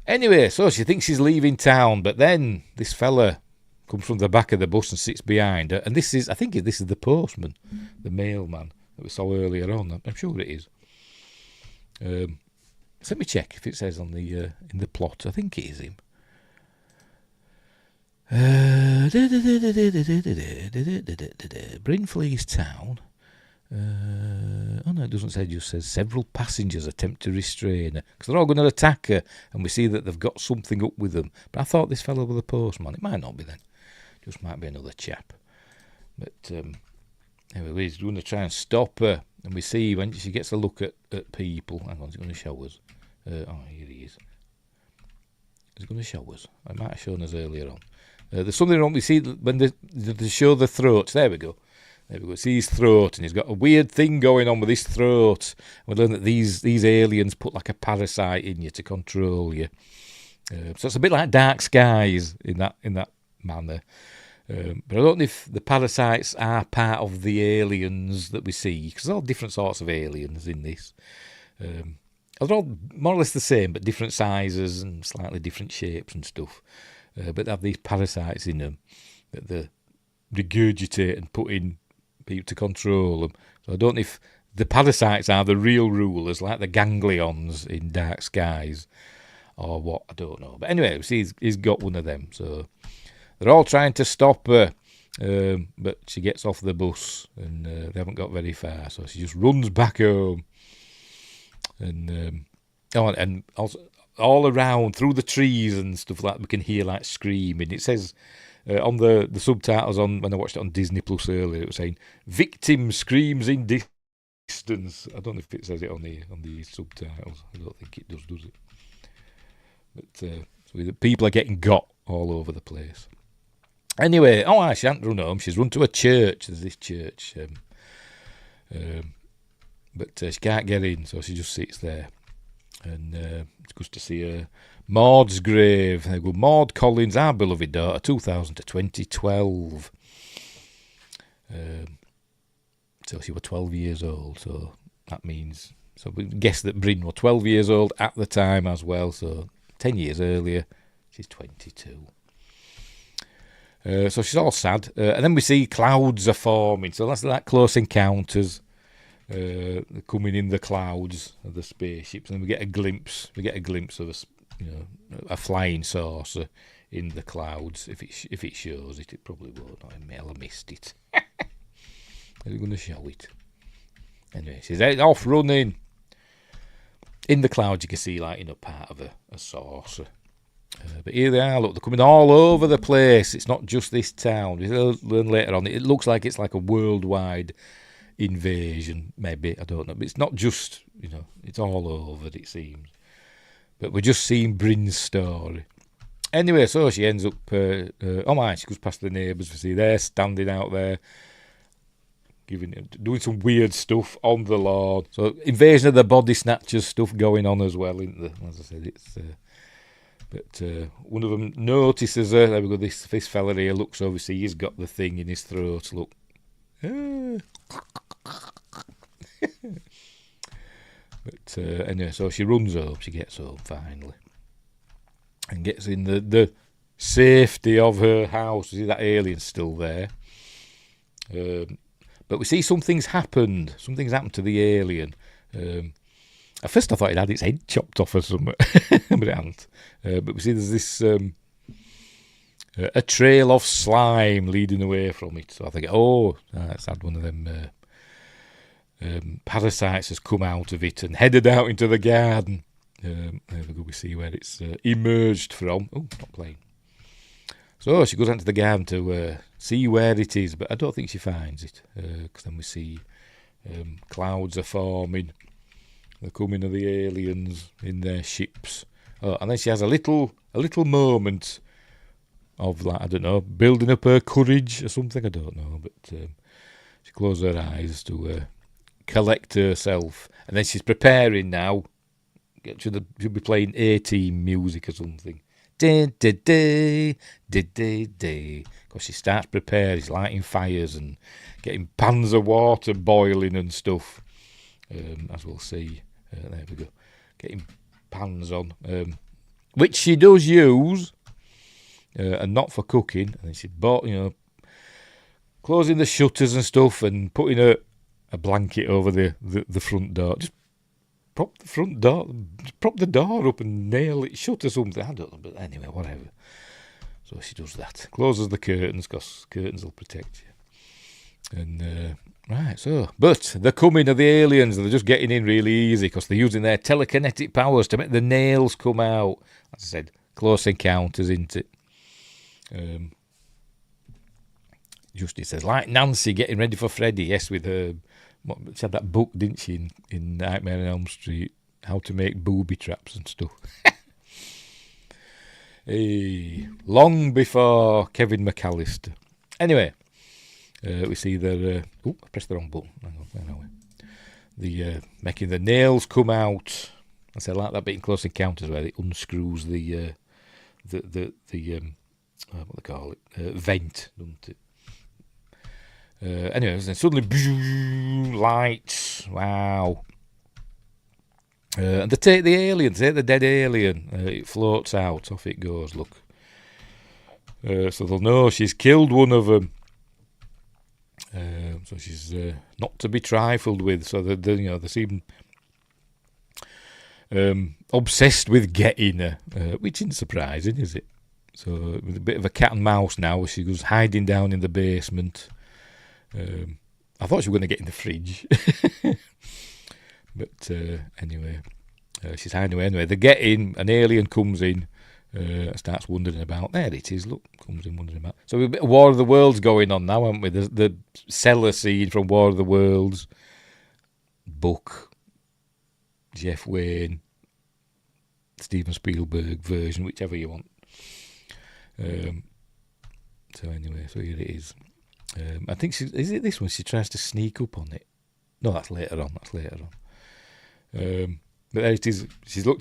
Anyway, so she thinks she's leaving town, but then this fella comes from the back of the bus and sits behind her. And I think this is the postman, the mailman that we saw earlier on. I'm sure it is. Let me check if it says on the in the plot. I think it is him. Brinfleet town. No, it doesn't say. It just says several passengers attempt to restrain her because they're all going to attack her, and we see that they've got something up with them. But I thought this fellow was the postman. It might not be then. Just might be another chap. But anyway, he's going to try and stop her, and we see when she gets a look at people. Hang on, he's going to show us. Here he is. He's going to show us. I might have shown us earlier on. There's something wrong. We see when they show the throats. There we go. See his throat, and he's got a weird thing going on with his throat. We learn that these aliens put like a parasite in you to control you. So it's a bit like Dark Skies in that manner. But I don't know if the parasites are part of the aliens that we see, because there's all different sorts of aliens in this. They're all more or less the same, but different sizes and slightly different shapes and stuff. But they have these parasites in them that they regurgitate and put in people to control them. So I don't know if the parasites are the real rulers, like the ganglions in Dark Skies, or what, I don't know. But anyway, see, he's got one of them. So they're all trying to stop her, but she gets off the bus, and they haven't got very far. So she just runs back home. And also all around through the trees and stuff like that, we can hear like screaming. It says on the subtitles when I watched it on Disney Plus earlier, it was saying "victim screams in distance." I don't know if it says it on the subtitles. I don't think it does it? But So the people are getting got all over the place. Anyway, she hadn't run home. She's run to a church. There's this church. But she can't get in, so she just sits there. And it's good to see her. Maud's grave. There go Maud Collins, our beloved daughter, 2000 to 2012. So she was 12 years old, so that means... So we guess that Bryn was 12 years old at the time as well, so 10 years earlier, she's 22. So she's all sad. And then we see clouds are forming, so that's like Close Encounters. They're coming in the clouds of the spaceships, and we get a glimpse of a flying saucer in the clouds. If it shows it, it probably won't. I may have missed it. They're going to show it. Anyway, she's off running. In the clouds, you can see part of a saucer. But here they are. Look, they're coming all over the place. It's not just this town. We'll learn later on. It looks like it's like a worldwide invasion, maybe, I don't know, but it's not just, it's all over, it seems. But we're just seeing Bryn's story. Anyway, so she ends up she goes past the neighbours. We see they're standing out there doing some weird stuff on the lawn. So invasion of the body snatchers stuff going on as well, isn't there? As I said, it's but one of them notices her. There we go, this fella here looks over, see he's got the thing in his throat, look. But anyway, so she runs home. She gets home finally, and gets in the safety of her house. See that alien's still there. But we see something's happened. Something's happened to the alien. At first, I thought it had its head chopped off or something, but it hadn't. But we see there's this a trail of slime leading away from it. So I think, it's had one of them parasites has come out of it and headed out into the garden. There we go. We see where it's emerged from. Oh, not playing. So she goes out to the garden to see where it is, but I don't think she finds it, because then we see clouds are forming, the coming of the aliens in their ships. And then she has a little moment of, I don't know, building up her courage or something, I don't know, but she closes her eyes to collect herself, and then she's preparing now. She'll be playing A-Team music or something. Because she starts preparing, she's lighting fires and getting pans of water boiling and stuff, as we'll see. There we go, getting pans on, which she does use, and not for cooking. And then she bought, closing the shutters and stuff, and putting a blanket over the front door. Just prop the door up and nail it shut or something. I don't know, but anyway, whatever. So she does that. Closes the curtains, because curtains will protect you. And, right, so. But the coming of the aliens, they're just getting in really easy, because they're using their telekinetic powers to make the nails come out. As I said, Close Encounters, isn't it? Justin says, like Nancy getting ready for Freddy, yes, with her... She had that book, didn't she, in Nightmare on Elm Street, how to make booby traps and stuff. Hey, long before Kevin McAllister. Anyway, we see I pressed the wrong button. Hang on, where are we? Making the nails come out. I said, like that bit in Close Encounters where it unscrews the what they call it, vent, doesn't it? Anyway, then suddenly, lights, wow. And they take the alien, the dead alien. It floats out, off it goes, look. So they'll know she's killed one of them. So she's not to be trifled with. So they seem obsessed with getting her, which isn't surprising, is it? So with a bit of a cat and mouse now, she goes hiding down in the basement. I thought she was going to get in the fridge. But anyway, she's hiding away. Anyway, they get in, an alien comes in, starts wondering about. There it is, look, comes in wondering about. So we've a bit of War of the Worlds going on now, haven't we? The cellar scene from War of the Worlds, book, Jeff Wayne, Steven Spielberg version, whichever you want. So anyway, so here it is. I think is it this one? She tries to sneak up on it. No, that's later on. But there it is.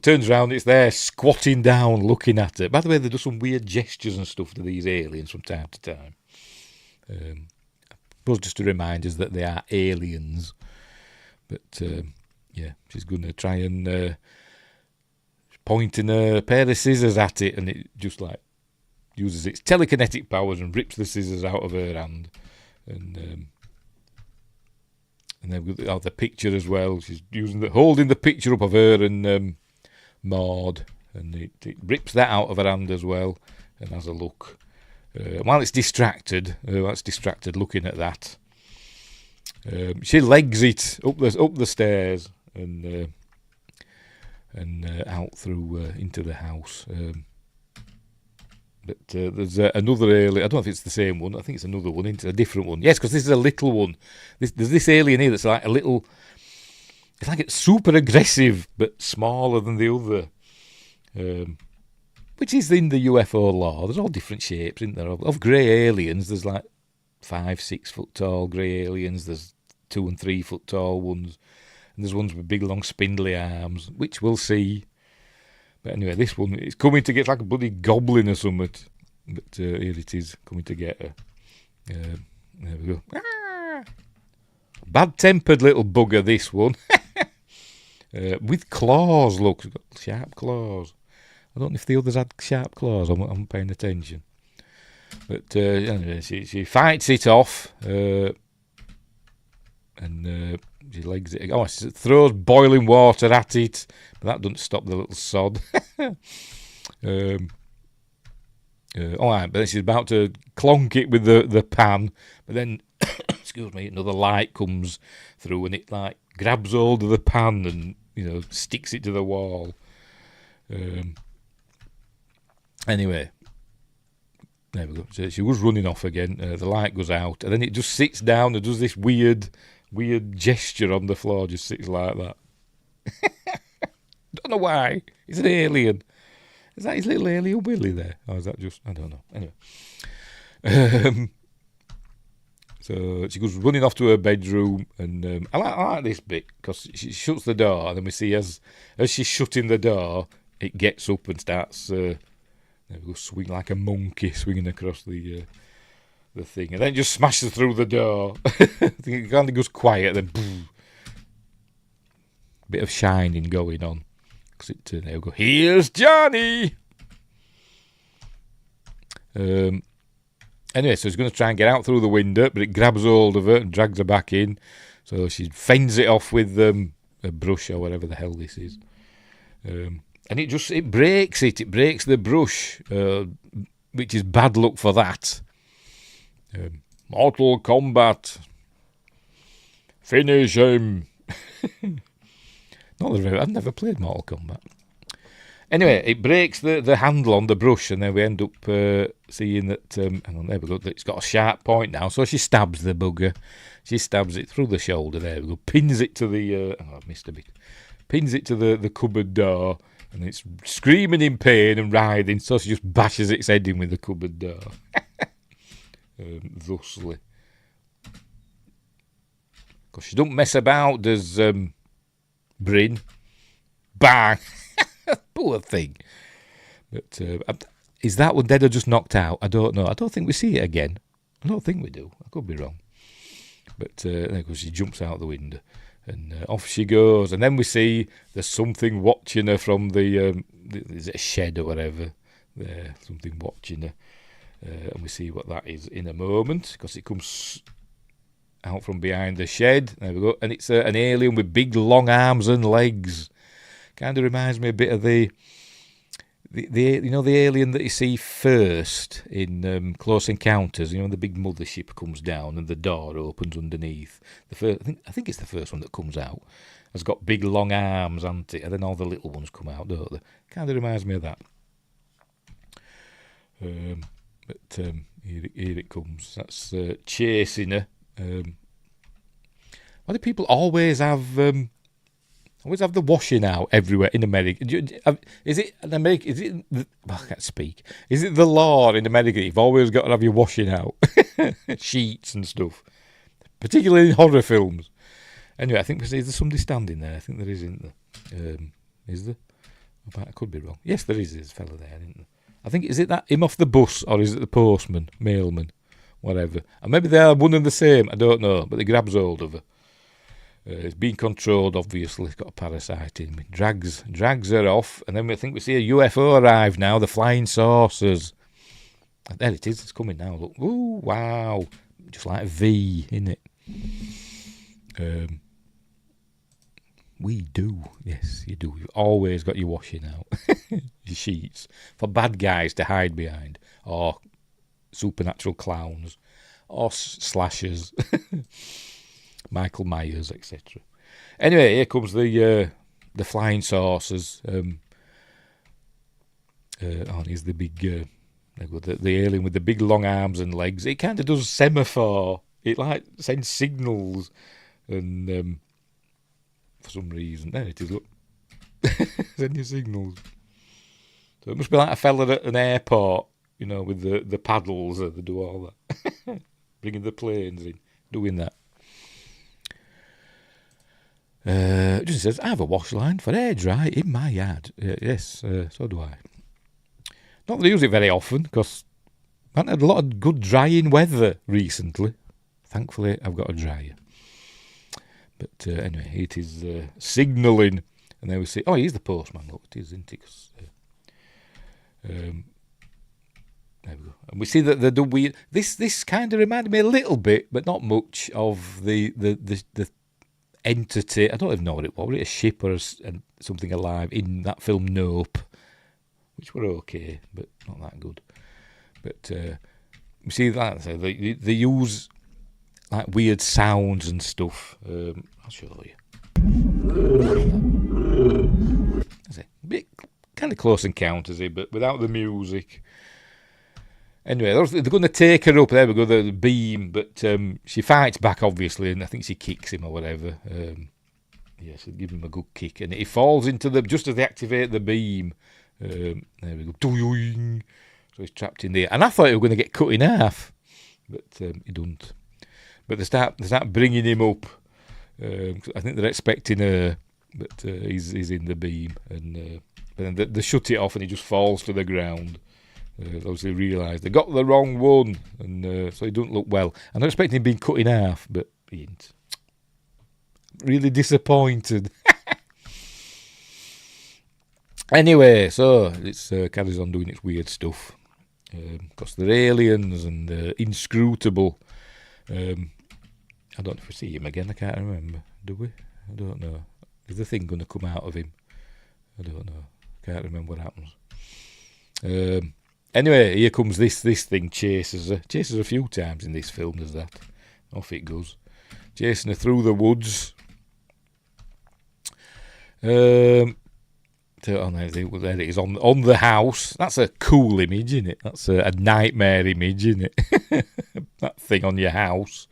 Turns around, it's there, squatting down, looking at her. By the way, they do some weird gestures and stuff to these aliens from time to time. I suppose just to remind us that they are aliens. But yeah, she's going to try and pointing a pair of scissors at it, and it just like uses its telekinetic powers and rips the scissors out of her hand. And then we've got the picture as well. She's holding the picture up of her and Maud, and it rips that out of her hand as well, and has a look. While it's distracted looking at that, she legs it up the stairs and out through into the house. But there's another alien. I don't know if it's the same one. I think it's another one. It's a different one. Yes, because this is a little one. There's this alien here that's like a little. It's like it's super aggressive, but smaller than the other. Which is in the UFO lore. There's all different shapes, isn't there? Of grey aliens, there's like 5-6 foot tall grey aliens. There's 2 and 3 foot tall ones, and there's ones with big long spindly arms, which we'll see. But anyway, this one, it's coming to get like a bloody goblin or something. But here it is, coming to get her. There we go. Ah! Bad-tempered little bugger, this one. With claws, look. It's got sharp claws. I don't know if the others had sharp claws. I'm paying attention. But anyway, she fights it off. And she legs it. Oh, she throws boiling water at it, but that doesn't stop the little sod. All right, but then she's about to clonk it with the pan, but then, excuse me, another light comes through and it like grabs hold of the pan and sticks it to the wall. Anyway, there we go. So she was running off again. The light goes out, and then it just sits down and does this weird gesture on the floor, just sits like that. Don't know why. It's an alien. Is that his little alien Willy there? Or is that just... I don't know. Anyway. So she goes running off to her bedroom, and I like this bit, because she shuts the door, and then we see as she's shutting the door, it gets up and starts... there we go, swing like a monkey, swinging across the thing, and then just smashes through the door. I think it kind of goes quiet, then boom, bit of shining going on. There we go. Here's Johnny. Anyway, so he's going to try and get out through the window, but it grabs hold of her and drags her back in. So she fends it off with a brush or whatever the hell this is. And it breaks it. It breaks the brush, which is bad luck for that. Mortal Kombat. Finish him. I've never played Mortal Kombat. Anyway, it breaks the handle on the brush, and then we end up seeing that. Hang on, there we go. It's got a sharp point now, so she stabs the bugger. She stabs it through the shoulder. There we go. Pins it to the. I missed a bit. Pins it to the cupboard door, and it's screaming in pain and writhing. So she just bashes its head in with the cupboard door. Thusly, because she don't mess about. Does Bryn? Bang! Poor thing. But is that one dead or just knocked out? I don't know. I don't think we see it again. I don't think we do. I could be wrong. But there goes. She jumps out the window, and off she goes. And then we see there's something watching her from the is it a shed or whatever? There, something watching her. And we see what that is in a moment, because it comes out from behind the shed. There we go. And it's an alien with big long arms and legs. Kind of reminds me a bit of the alien that you see first in Close Encounters. The big mothership comes down and the door opens underneath. I think it's the first one that comes out. Has got big long arms, hasn't it? And then all the little ones come out, don't they? Kind of reminds me of that. But here it comes. That's chasing her. Why do people always have always have the washing out everywhere in America. Is it an American? Is it? I can't speak. Is it the law in America? You've always got to have your washing out, sheets and stuff, particularly in horror films. Anyway, I think there's somebody standing there. I think there is, isn't there? Is there? I could be wrong. Yes, there is. There's a fella there, isn't there? I think, is it that him off the bus, or is it the postman, mailman, whatever? And maybe they are one and the same. I don't know, but he grabs hold of her. It's being controlled, obviously. It's got a parasite in him. Drags her off, and then we think we see a UFO arrive now, the flying saucers. There it is, it's coming now, look. Ooh, wow. Just like a V, isn't it? We do, yes, you do. You've always got your washing out, your sheets, for bad guys to hide behind, or supernatural clowns, or slashers. Michael Myers, etc. Anyway, here comes the flying saucers. Here's the big, the alien with the big long arms and legs. It kind of does semaphore. It like sends signals, and for some reason, there it is. Look, sending signals. So it must be like a fella at an airport, with the paddles. They do all that, bringing the planes in, doing that. It just says, I have a wash line for air dry in my yard. Yes, so do I. Not that I use it very often, because I haven't had a lot of good drying weather recently. Thankfully, I've got a dryer. But anyway, it is signalling. And then we see, he's the postman. Look, it is, isn't it? There we go. And we see that the weird. This kind of reminded me a little bit, but not much, of the entity. I don't even know what it was. Was it a ship or something alive in that film Nope, which were okay, but not that good. But we see that they use like weird sounds and stuff. I'll show you. That's it. Bit kind of Close Encounters here, but without the music. Anyway, they're going to take her up. There we go, the beam. But she fights back, obviously, and I think she kicks him or whatever. So give him a good kick. And he falls into just as they activate the beam. There we go. So he's trapped in there. And I thought he was going to get cut in half. But he don't. But they start bringing him up. I think they're expecting her. But he's in the beam. And then they shut it off and he just falls to the ground. Obviously realised they got the wrong one, and so he doesn't look well. I'm not expecting him being cut in half, but he ain't. Really disappointed. Anyway, so it carries on doing its weird stuff. Because they're aliens and inscrutable. I don't know if we see him again, I can't remember. Do we? I don't know. Is the thing going to come out of him? I don't know. Can't remember what happens. Anyway, here comes this thing, chases her. Chases her a few times in this film, there's that. Off it goes. Chasing her through the woods. There it is, on the house. That's a cool image, isn't it? That's a nightmare image, isn't it? That thing on your house.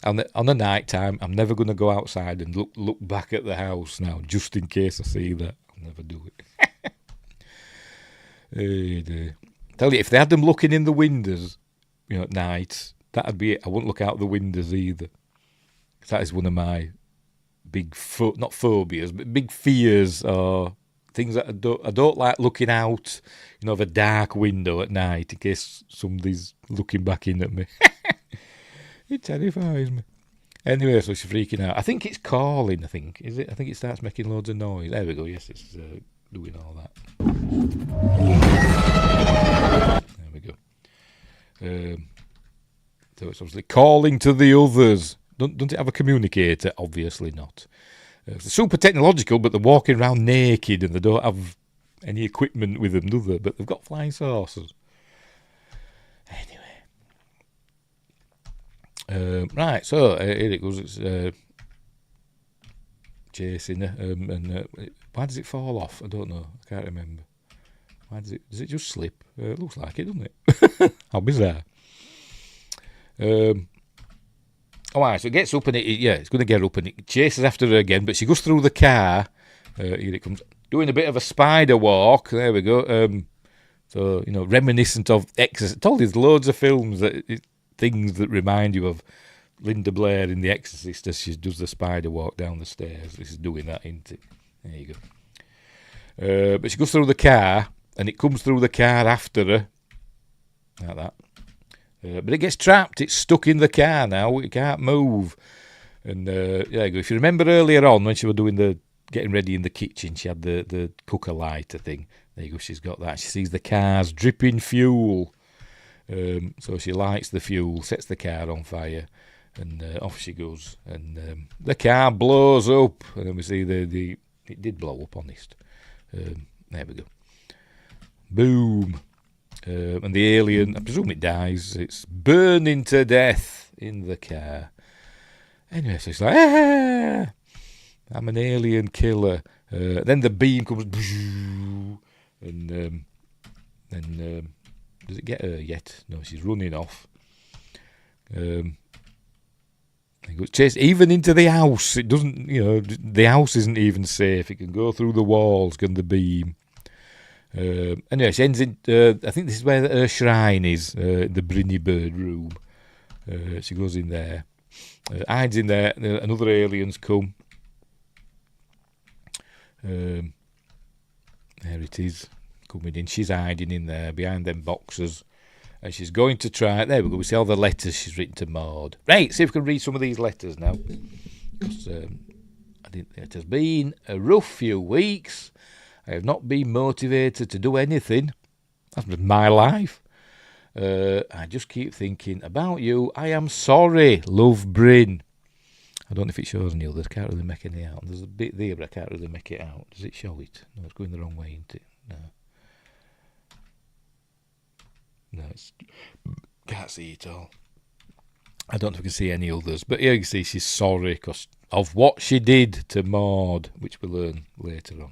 And on the night time, I'm never going to go outside and look back at the house now, just in case I see that. I'll never do it. Tell you, if they had them looking in the windows, at night, that'd be it. I wouldn't look out the windows either. That is one of my big, not phobias, but big fears, or things that I don't like looking out, of a dark window at night in case somebody's looking back in at me. It terrifies me. Anyway, so she's freaking out. I think it's calling, is it? I think it starts making loads of noise. There we go, yes, it's doing all that. There we go. So it's obviously calling to the others. Doesn't it have a communicator? Obviously not. It's super technological, but they're walking around naked and they don't have any equipment with them, do they? But they've got flying saucers. Anyway. Right, so here it goes. It's chasing her. And why does it fall off? I don't know. I can't remember. Why does it just slip? It looks like it, doesn't it? How bizarre. Oh, right, so it gets up and it's going to get up and it chases after her again, but she goes through the car. Here it comes, doing a bit of a spider walk. There we go. So, reminiscent of Exorcist. I told you, there's loads of films, things that remind you of Linda Blair in The Exorcist as she does the spider walk down the stairs. This is doing that, isn't it? There you go. But she goes through the car, and it comes through the car after her. Like that. But it gets trapped. It's stuck in the car now. It can't move. And if you remember earlier on when she was doing the getting ready in the kitchen, she had the cooker lighter thing. There you go. She's got that. She sees the car's dripping fuel. So she lights the fuel, sets the car on fire, and off she goes. And the car blows up. And then we see it did blow up, honest. There we go. Boom. And the alien, I presume it dies, it's burning to death in the car. Anyway, so it's like, I'm an alien killer. Then the beam comes, and then does it get her yet? No, she's running off. It goes chase even into the house. It doesn't, the house isn't even safe. It can go through the walls, can the beam. Anyway, she ends in, I think this is where her shrine is, the Brinny Bird room. She goes in there, hides in there, and other aliens come. There it is, coming in. She's hiding in there, behind them boxes. And she's going to try, there we go, we see all the letters she's written to Maud. Right, see if we can read some of these letters now. Because it has been a rough few weeks. I have not been motivated to do anything. That's my life. I just keep thinking about you. I am sorry, love, Bryn. I don't know if it shows any others. I can't really make any out. There's a bit there, but I can't really make it out. Does it show it? No, it's going the wrong way, isn't it? No, can't see it all. I don't know if we can see any others. But yeah, you can see she's sorry because of what she did to Maud, which we'll learn later on.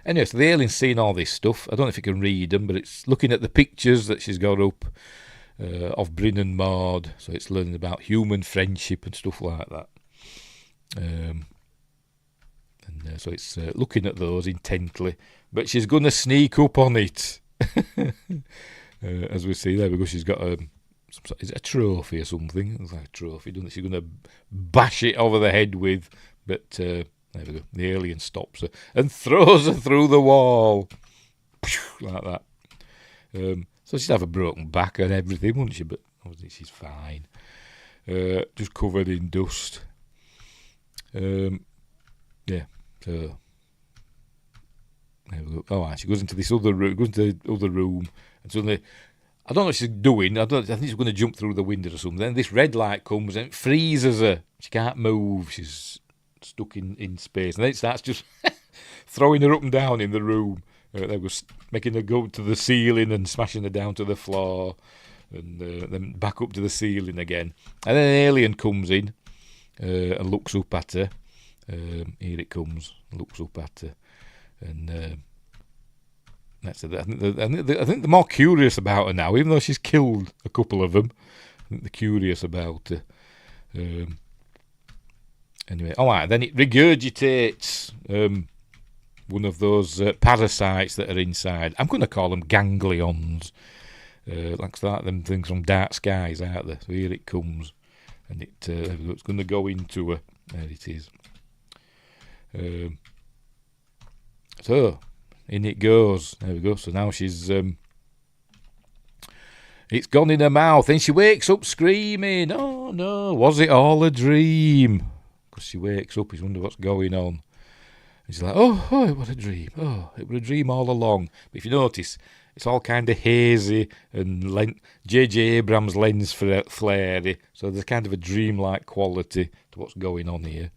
Anyway, so the alien's seeing all this stuff. I don't know if you can read them, but it's looking at the pictures that she's got up of Bryn and Maud. So it's learning about human friendship and stuff like that. So it's looking at those intently. But she's going to sneak up on it. As we see, there we go. She's got is it a trophy or something? It's like a trophy, doesn't it? She's going to bash it over the head with, but... there we go. The alien stops her and throws her through the wall. Like that. So she'd have a broken back and everything, wouldn't she? But obviously she's fine. Just covered in dust. So there we go. Oh, she goes into this other room. And suddenly, I don't know what she's doing. I think she's going to jump through the window or something. Then this red light comes and it freezes her. She can't move. She's stuck in space, and then it starts just throwing her up and down in the room. They were making her go to the ceiling and smashing her down to the floor, and then back up to the ceiling again. And then an alien comes in and looks up at her. Here it comes, looks up at her, and that's it. I think they're more curious about her now, even though she's killed a couple of them. I think they're curious about her. Anyway, then it regurgitates one of those parasites that are inside. I'm going to call them ganglions. Like that, them things from Dark Skies, aren't they? So here it comes, and it's going to go into her. There it is. So in it goes. There we go. So now she's it's gone in her mouth, and she wakes up screaming. Oh no! Was it all a dream? She wakes up, she's wondering what's going on. And she's like, oh, it was a dream. Oh, it was a dream all along. But if you notice, it's all kind of hazy and J.J. Abrams' lens flary. So there's kind of a dreamlike quality to what's going on here.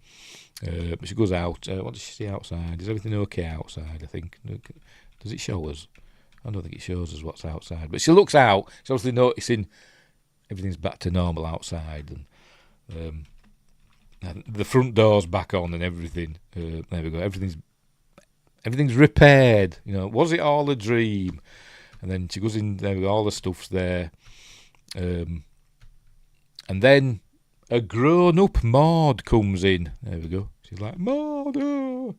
But she goes out. What does she see outside? Is everything okay outside, I think? Does it show us? I don't think it shows us what's outside. But she looks out. She's obviously noticing everything's back to normal outside. And the front door's back on and everything. There we go. Everything's repaired. Was it all a dream? And then she goes in there with all the stuff's there. And then a grown-up Maud comes in. There we go. She's like, Maud, oh.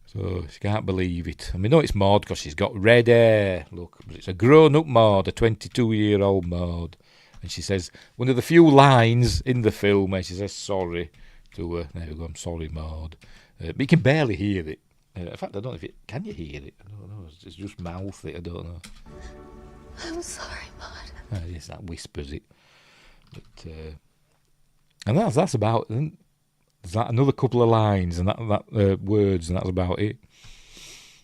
So she can't believe it. I mean, no, it's Maud because she's got red hair. Look, but it's a grown-up Maud, a 22-year-old Maud. And she says, one of the few lines in the film where she says sorry to her. There we go, I'm sorry, Maud. But you can barely hear it. In fact, I don't know if it... Can you hear it? I don't know. It's just mouth it. I don't know. I'm sorry, Maud. Yes, that whispers it. But, and that's about... There's that another couple of lines and that words, and that's about it.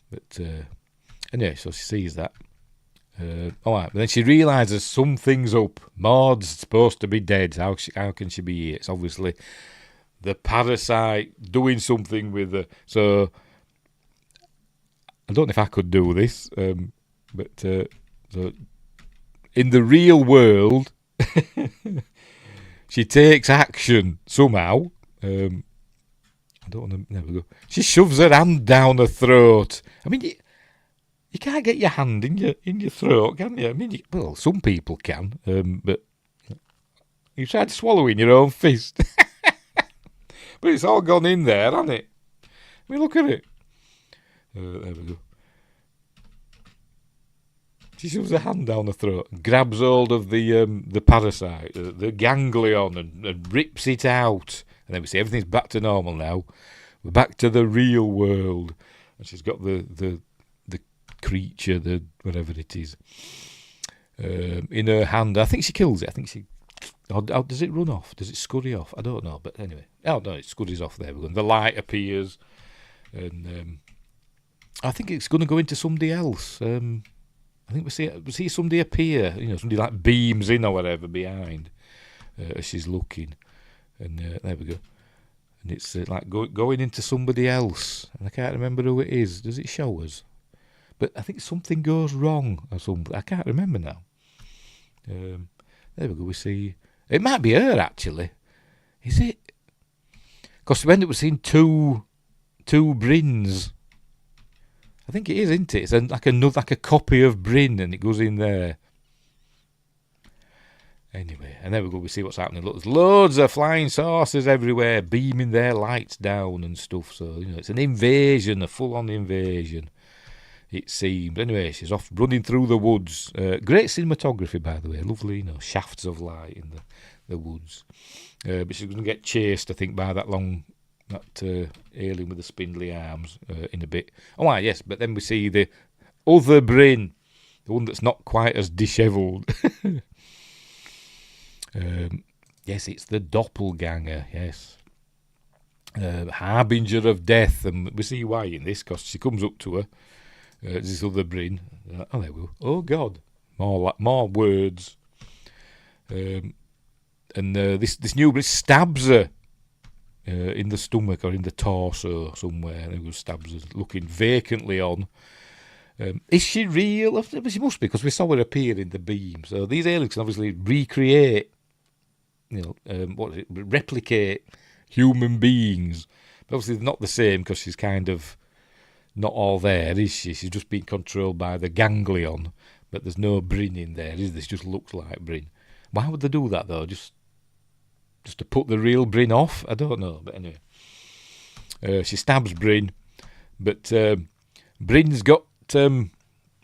But anyway, so she sees that. All right, but then she realises something's up. Maud's supposed to be dead. How can she be here? It's obviously the parasite doing something with her. So I don't know if I could do this, but so in the real world, she takes action somehow. I don't want to. There we go. She shoves her hand down her throat. I mean, you can't get your hand in your throat, can you? I mean, well, some people can, but you tried swallowing your own fist, but it's all gone in there, hasn't it? I mean, look at it. There we go. She shoves her hand down her throat, grabs hold of the parasite, the ganglion, and rips it out. And then we see everything's back to normal now. We're back to the real world. And she's got the creature, the whatever it is, in her hand. I think she kills it. I think she... Or does it run off? Does it scurry off? I don't know. But anyway. Oh, no, it scurries off there. The light appears. And I think it's going to go into somebody else. I think we see somebody appear. Somebody like beams in or whatever behind as she's looking. And there we go. And it's like going into somebody else. And I can't remember who it is. Does it show us? But I think something goes wrong or something. I can't remember now. There we go. We see... It might be her, actually. Is it? Because we end up seeing two Brins. I think it is, isn't it? It's like a copy of Bryn, and it goes in there. Anyway, and there we go, we see what's happening. Look, there's loads of flying saucers everywhere, beaming their lights down and stuff. So, it's an invasion, a full-on invasion, it seems. Anyway, she's off running through the woods. Great cinematography, by the way. Lovely, shafts of light in the woods. But she's going to get chased, I think, by that alien with the spindly arms in a bit. Oh, yes, but then we see the other Bryn, the one that's not quite as dishevelled. Yes, it's the doppelganger, yes. Harbinger of death, and we see why in this, because she comes up to her, this other Bryn. Oh, there we go. Oh, God. More words. And this new Bryn stabs her in the stomach or in the torso somewhere. There goes, stabs her, looking vacantly on. Is she real? She must be, because we saw her appear in the beam. So these aliens can obviously recreate, replicate human beings. But obviously they're not the same, because she's kind of not all there, is she? She's just being controlled by the ganglion, but there's no Bryn in there, is there? She just looks like Bryn. Why would they do that, though? Just to put the real Bryn off? I don't know, but anyway. She stabs Bryn, but Bryn's got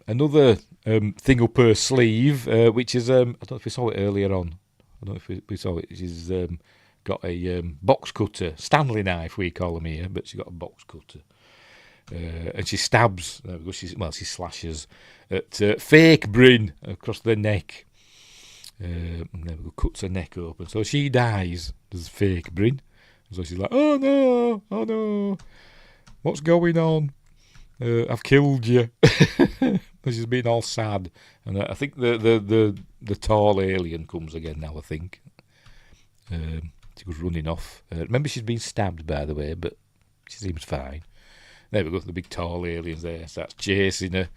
another thing up her sleeve, which is, I don't know if we saw it earlier on. I don't know if we saw it. She's got a box cutter, Stanley knife we call them here, but she's got a box cutter. And she stabs, she slashes at fake Bryn across the neck. And there we go, cuts her neck open. So she dies, there's fake Bryn. So she's like, oh no, what's going on? I've killed you. She's been all sad. And I think the tall alien comes again now, I think. She goes running off. Remember, she's been stabbed, by the way, but she seems fine. There we go, the big tall aliens there, starts chasing her.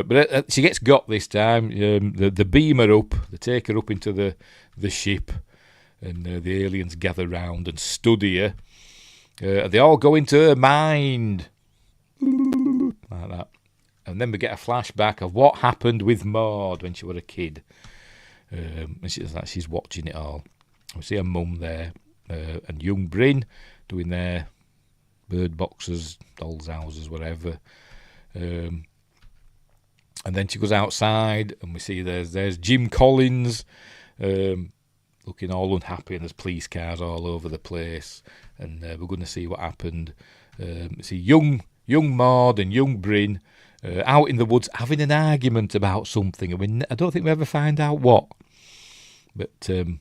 But she gets got this time. The beam her up, they take her up into the ship, and the aliens gather round and study her. They all go into her mind, like that. And then we get a flashback of what happened with Maud when she was a kid. And she's watching it all. We see her mum there, and young Bryn doing their bird boxes, dolls' houses, whatever. And then she goes outside, and we see there's Jim Collins, looking all unhappy, and there's police cars all over the place. And we're going to see what happened. We see young Maud and young Bryn out in the woods having an argument about something. I mean, I don't think we ever find out what. But they're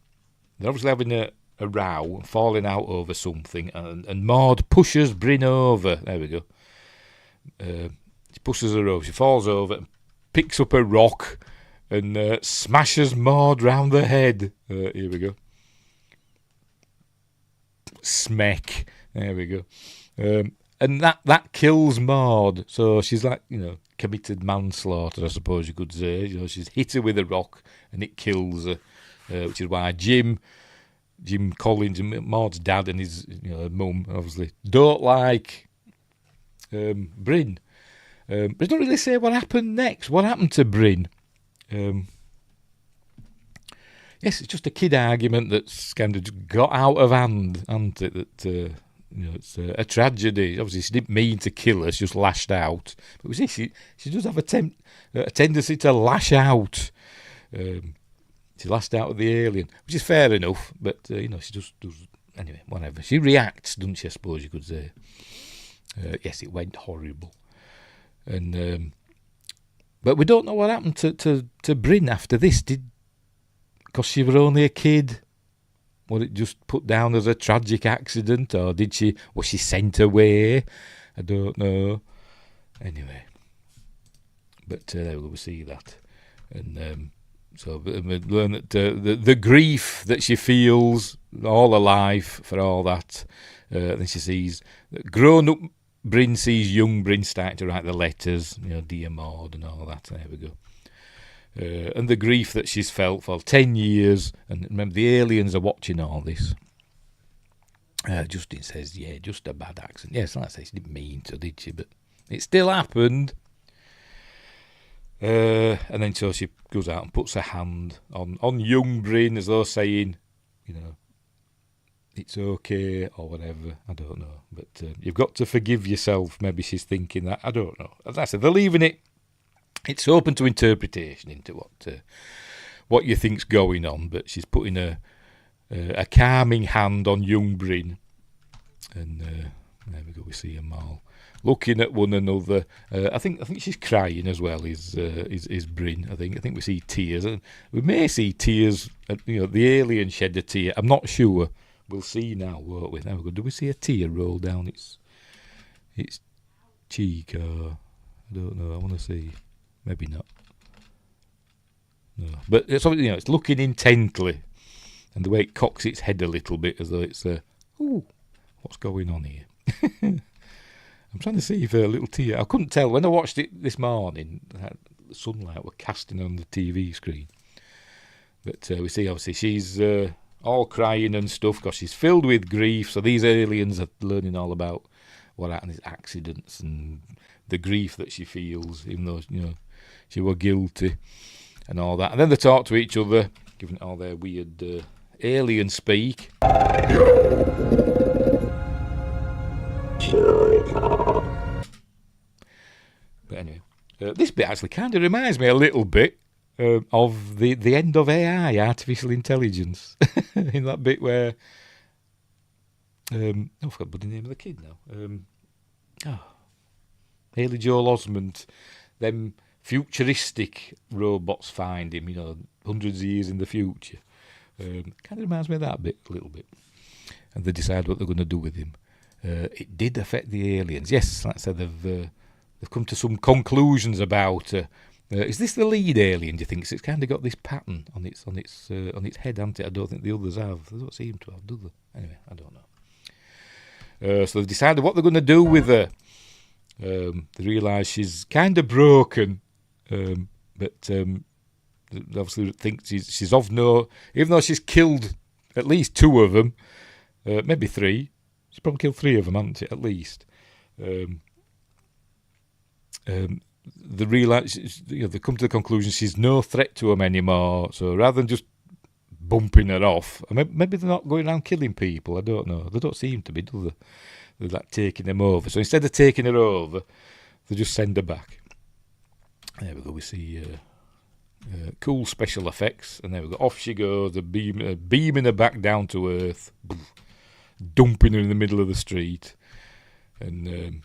obviously having a row and falling out over something. And Maud pushes Bryn over. There we go. She pushes her over. She falls over and picks up a rock and smashes Maud round the head. Here we go. Smack. There we go. And that kills Maud. So she's like, committed manslaughter, I suppose you could say. She's hit her with a rock and it kills her, which is why Jim Collins, Maud's dad, and his mum, obviously, don't like Bryn. But they don't really say what happened next. What happened to Bryn? Yes, it's just a kid argument that's kind of got out of hand, hasn't it? That it's a tragedy. Obviously, she didn't mean to kill her; she just lashed out. But we see she does have a tendency to lash out. She lashed out at the alien, which is fair enough. But she just does anyway. Whatever. She reacts, doesn't she? I suppose you could say. Yes, it went horrible, and but we don't know what happened to Bryn after this. Because she was only a kid, was it just put down as a tragic accident, or was she sent away? I don't know. Anyway, but there we see that, and so we learn that the grief that she feels all her life for all that. Then she sees that grown-up Bryn sees young Bryn starting to write the letters, dear Maud and all that. There we go. And the grief that she's felt for 10 years. And remember, the aliens are watching all this. Justin says, yeah, just a bad accident. Yes, like I say, she didn't mean to, did she? But it still happened. And then so she goes out and puts her hand on young Bryn as though saying, it's okay or whatever. I don't know. But you've got to forgive yourself. Maybe she's thinking that. I don't know. As I said, they're leaving it. It's open to interpretation into what you think's going on, but she's putting a calming hand on young Bryn, and there we go. We see them all looking at one another. I think she's crying as well. Is Bryn? I think we see tears. We may see tears. The alien shed a tear. I'm not sure. We'll see now, won't we? There we go. Do we see a tear roll down its cheek? Or I don't know. I want to see. Maybe not. No, but it's obviously, it's looking intently, and the way it cocks its head a little bit as though it's ooh, what's going on here? I'm trying to see if a little tear. I couldn't tell when I watched it this morning. The sunlight were casting on the TV screen, but we see obviously she's all crying and stuff because she's filled with grief. So these aliens are learning all about what happened, these accidents and the grief that she feels, even though she were guilty and all that. And then they talk to each other, giving all their weird alien speak. But anyway, this bit actually kind of reminds me a little bit of the end of AI, artificial intelligence, in that bit where I forgot the name of the kid now. Haley Joel Osment, them futuristic robots find him, hundreds of years in the future. Kind of reminds me of that bit, a little bit. And they decide what they're going to do with him. It did affect the aliens. Yes, like I said, they've come to some conclusions about. Is this the lead alien? Do you think? So it's kind of got this pattern on its head, hasn't it? I don't think the others have. They don't seem to have, do they? Anyway, I don't know. So they've decided what they're going to do with her. They realise she's kind of broken, but they obviously think she's of no. Even though she's killed at least 2 of them, maybe 3. She's probably killed 3 of them, hasn't she? At least. They realise, they come to the conclusion she's no threat to them anymore. So rather than just bumping her off. Maybe they're not going around killing people. I don't know. They don't seem to be, do they? They're like taking them over. So instead of taking her over, they just send her back. There we go. We see cool special effects, and there we go. Off she goes. They're beaming her back down to earth, dumping her in the middle of the street, and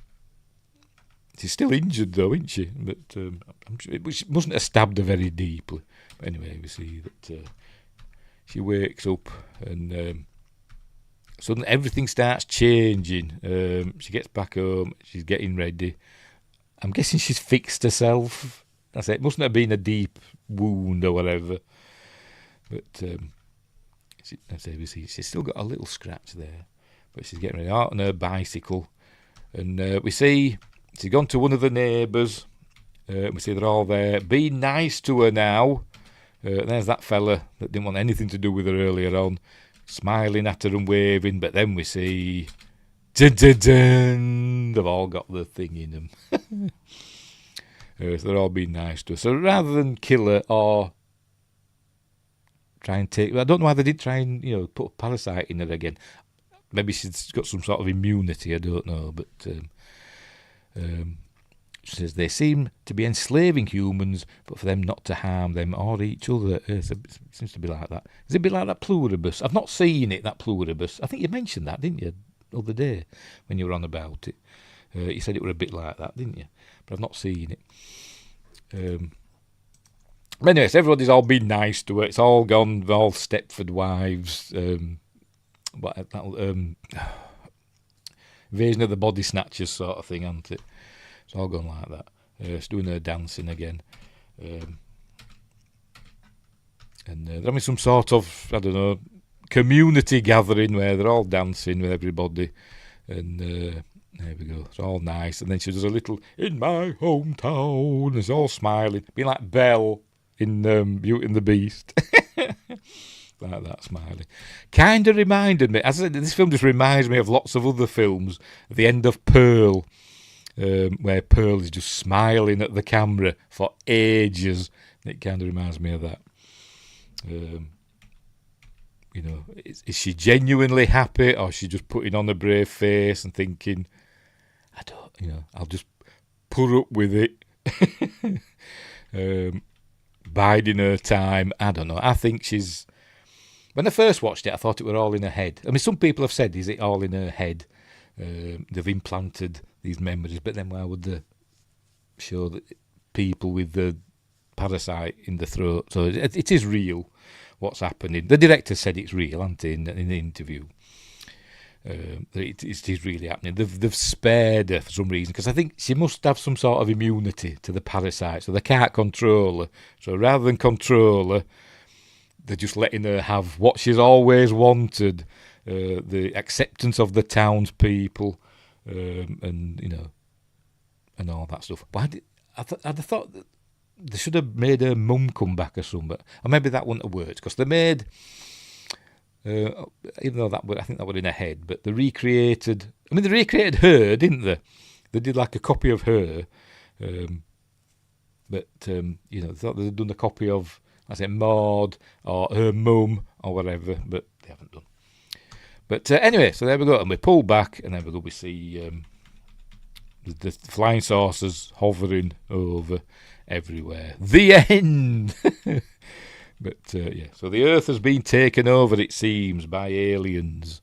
she's still injured though, isn't she? But I'm sure it mustn't have stabbed her very deeply. But anyway, we see that she wakes up, and suddenly everything starts changing. She gets back home. She's getting ready. I'm guessing she's fixed herself. I say it mustn't have been a deep wound or whatever. But we see she's still got a little scratch there. But she's getting ready out on her bicycle, and we see she's gone to one of the neighbours. We see they're all there, being nice to her now. There's that fella that didn't want anything to do with her earlier on, smiling at her and waving. But then we see, dun, dun, dun, they've all got the thing in them. So they're all being nice to her. So rather than kill her or try and take, I don't know why they did try and put a parasite in her again. Maybe she's got some sort of immunity. I don't know, but she says they seem to be enslaving humans, but for them not to harm them or each other. It seems to be like that. Is it a bit like that pluribus? I've not seen it, that pluribus. I think you mentioned that, didn't you, the other day when you were on about it? You said it were a bit like that, didn't you? But I've not seen it. But anyway, so everybody's all been nice to her. It's all gone, they're all Stepford wives. Invasion of the Body Snatchers sort of thing, hasn't it? It's all gone like that. It's doing her dancing again. And they're having some sort of, I don't know, community gathering where they're all dancing with everybody. And there we go. It's all nice. And then she does a little, in my hometown. It's all smiling. Being like Belle in Beauty and the Beast. Like that, smiling. Kind of reminded me, as I said, this film just reminds me of lots of other films. At the end of Pearl, where Pearl is just smiling at the camera for ages. It kind of reminds me of that. Is she genuinely happy, or is she just putting on a brave face and thinking, I'll just put up with it, biding her time. I don't know. I think she's. When I first watched it, I thought it were all in her head. I mean, some people have said, is it all in her head? They've implanted these memories, but then why would they show that people with the parasite in the throat? So it is real, what's happening. The director said it's real, hasn't he, in the interview? It is really happening. They've spared her for some reason, because I think she must have some sort of immunity to the parasite, so they can't control her. So rather than control her, they're just letting her have what she's always wanted, the acceptance of the townspeople, and all that stuff. But I'd have thought that they should have made her mum come back or something, or maybe that wouldn't have worked, because they made, even though I think that was in her head, but they recreated her, didn't they? They did like a copy of her, but they thought they'd done a copy of, I say, Maud or her mum or whatever, but they haven't done. But anyway, so there we go, and we pull back, and there we go. We see the flying saucers hovering over everywhere. The end. But so the Earth has been taken over, it seems, by aliens,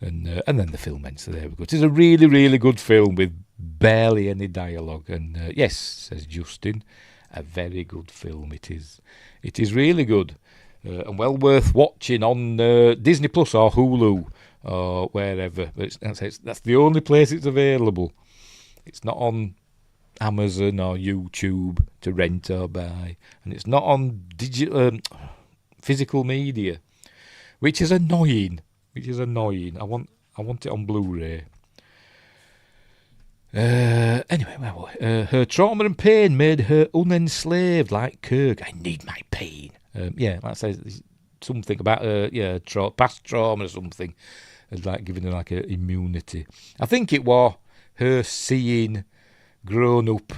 and then the film ends. So there we go. It is a really, really good film with barely any dialogue, and yes, says Justin, a very good film. It is. It is really good, and well worth watching on Disney Plus or Hulu or wherever. That's the only place it's available. It's not on Amazon or YouTube to rent or buy, and it's not on physical media, which is annoying. I want it on Blu-ray. Anyway, her trauma and pain made her unenslaved like Kirk. I need my pain. That says something about past trauma or something, like giving her like a immunity. I think it was her seeing grown-up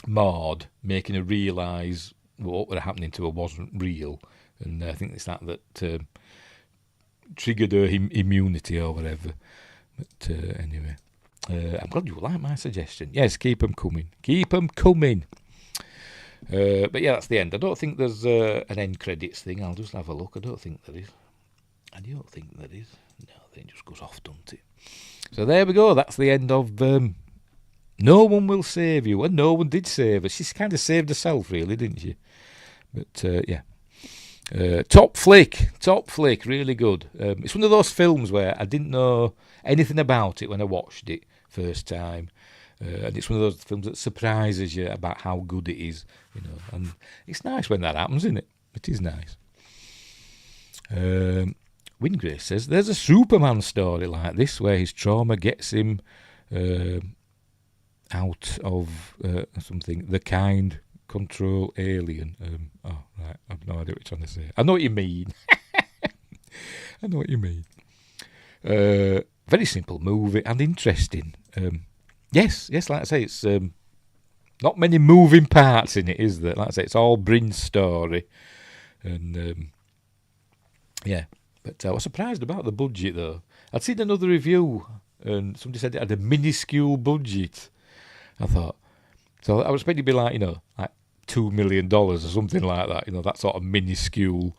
Maud, making her realise what was happening to her wasn't real. and I think it's that triggered her immunity or whatever. But anyway, I'm glad you like my suggestion. Yes, keep them coming. Keep them coming. But yeah, that's the end. I don't think there's an end credits thing. I'll just have a look. I don't think there is. I don't think there is. No, then it just goes off, doesn't it? So there we go. That's the end of No One Will Save You. And no one did save her. She's kind of saved herself, really, didn't she? But yeah. Top flick, really good. It's one of those films where I didn't know anything about it when I watched it first time, and it's one of those films that surprises you about how good it is, you know. And it's nice when that happens, isn't it? It is nice. Wingrace says there's a Superman story like this where his trauma gets him out of something. The kind control alien. Oh, right. I've no idea what you're trying to say. I know what you mean. I know what you mean. Very simple movie and interesting. Yes, like I say, it's not many moving parts in it, is there? Like I say, it's all Bryn's story. And yeah, but I was surprised about the budget, though. I'd seen another review, and somebody said it had a minuscule budget. I thought, so I was expecting to be like, you know, like $2 million or something like that, you know, that sort of minuscule.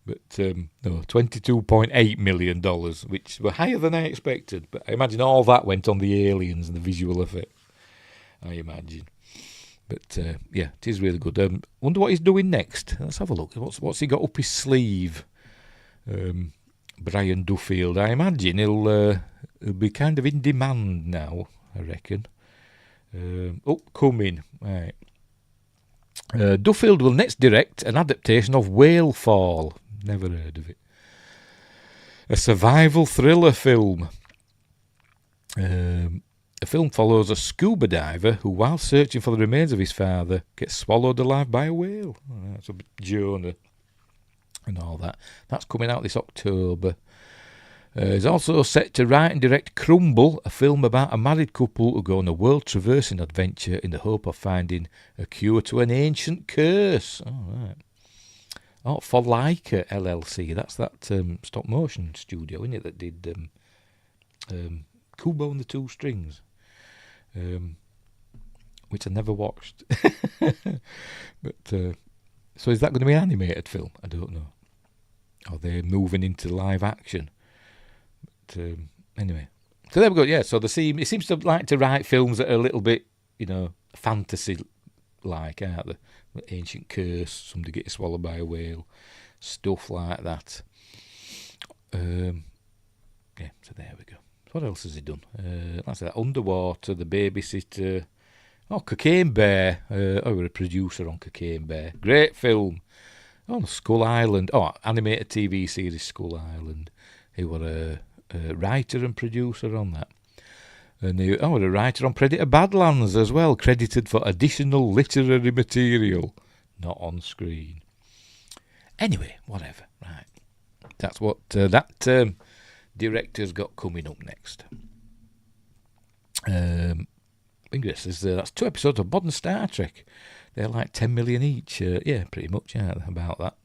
But no, $22.8 million, which were higher than I expected. But I imagine all that went on the aliens and the visual effects, I imagine. But yeah, it is really good. Wonder what he's doing next. Let's have a look. What's he got up his sleeve? Brian Duffield. I imagine he'll be kind of in demand now, I reckon. Upcoming. Right. Duffield will next direct an adaptation of Whale Fall. Never heard of it. A survival thriller film. The film follows a scuba diver who, while searching for the remains of his father, gets swallowed alive by a whale. Oh, that's a bit Jonah and all that. That's coming out this October. He's also set to write and direct Crumble, a film about a married couple who go on a world-traversing adventure in the hope of finding a cure to an ancient curse. Oh, right. Oh, for Leica LLC. That's that stop-motion studio, isn't it, that did Kubo and the Two Strings, which I never watched. But so is that going to be an animated film? I don't know. Are they moving into live action? But anyway, so there we go. Yeah, so he seems to like to write films that are a little bit, you know, fantasy-like, aren't they? Ancient curse, somebody gets swallowed by a whale, stuff like that. Yeah, so there we go. What else has he done? That's that. Underwater, The Babysitter. Oh, Cocaine Bear. I was a producer on Cocaine Bear. Great film. Oh, Skull Island. Oh, animated TV series Skull Island. He was a writer and producer on that. And he was a writer on Predator Badlands as well, credited for additional literary material. Not on screen. Anyway, whatever. Right. That's what that director's got coming up next. Ingrid says that's 2 episodes of modern Star Trek. They're like 10 million each. Yeah, pretty much, about that.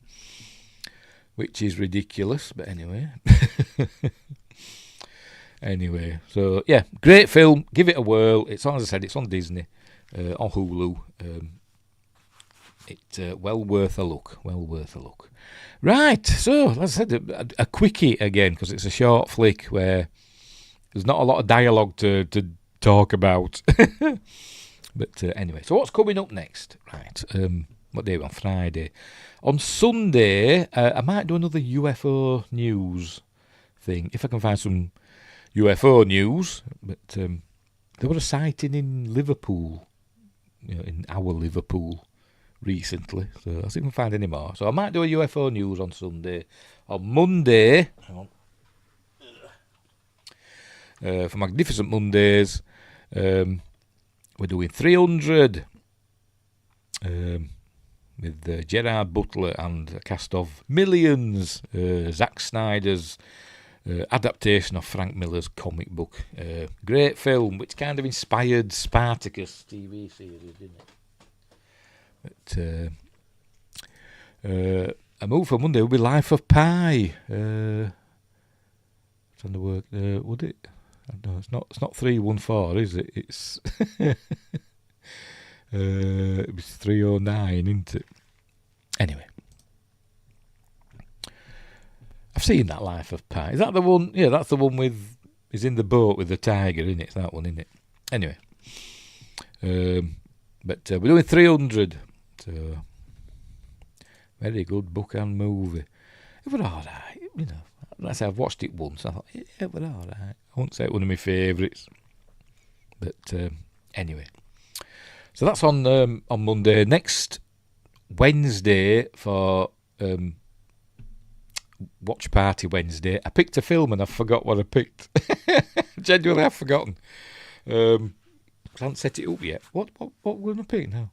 Which is ridiculous, but anyway. Anyway, so yeah, great film. Give it a whirl. It's on, as I said, it's on Disney, on Hulu. It's well worth a look. Well worth a look. Right, so as I said, a quickie again because it's a short flick where there's not a lot of dialogue to talk about. But anyway, so what's coming up next? Right, what day are we on? Friday. On Sunday, I might do another UFO news thing if I can find some UFO news, but there was a sighting in Liverpool, in our Liverpool, recently. So I see if I can find any more. So I might do a UFO news on Sunday. On Monday, hang on, for Magnificent Mondays, we're doing 300 with Gerard Butler and a cast of Millions, Zack Snyder's adaptation of Frank Miller's comic book. Great film, which kind of inspired Spartacus TV series, didn't it? But a movie for Monday would be Life of Pi. Trying to work. Would it? No, it's not. It's not 314, is it? It's it was 309, isn't it? Anyway, I've seen that Life of Pi. Is that the one? Yeah, that's the one with. He's in the boat with the tiger, isn't it? It's that one, isn't it? Anyway, but we're doing 300. So very good book and movie. It was all right, you know. Like I say, I've watched it once. I thought, yeah, it was all right. I won't say it's one of my favourites, but anyway. So that's on Monday. Next Wednesday for Watch Party Wednesday, I picked a film and I forgot what I picked. Genuinely, I've forgotten. I haven't set it up yet. What we're going to pick now?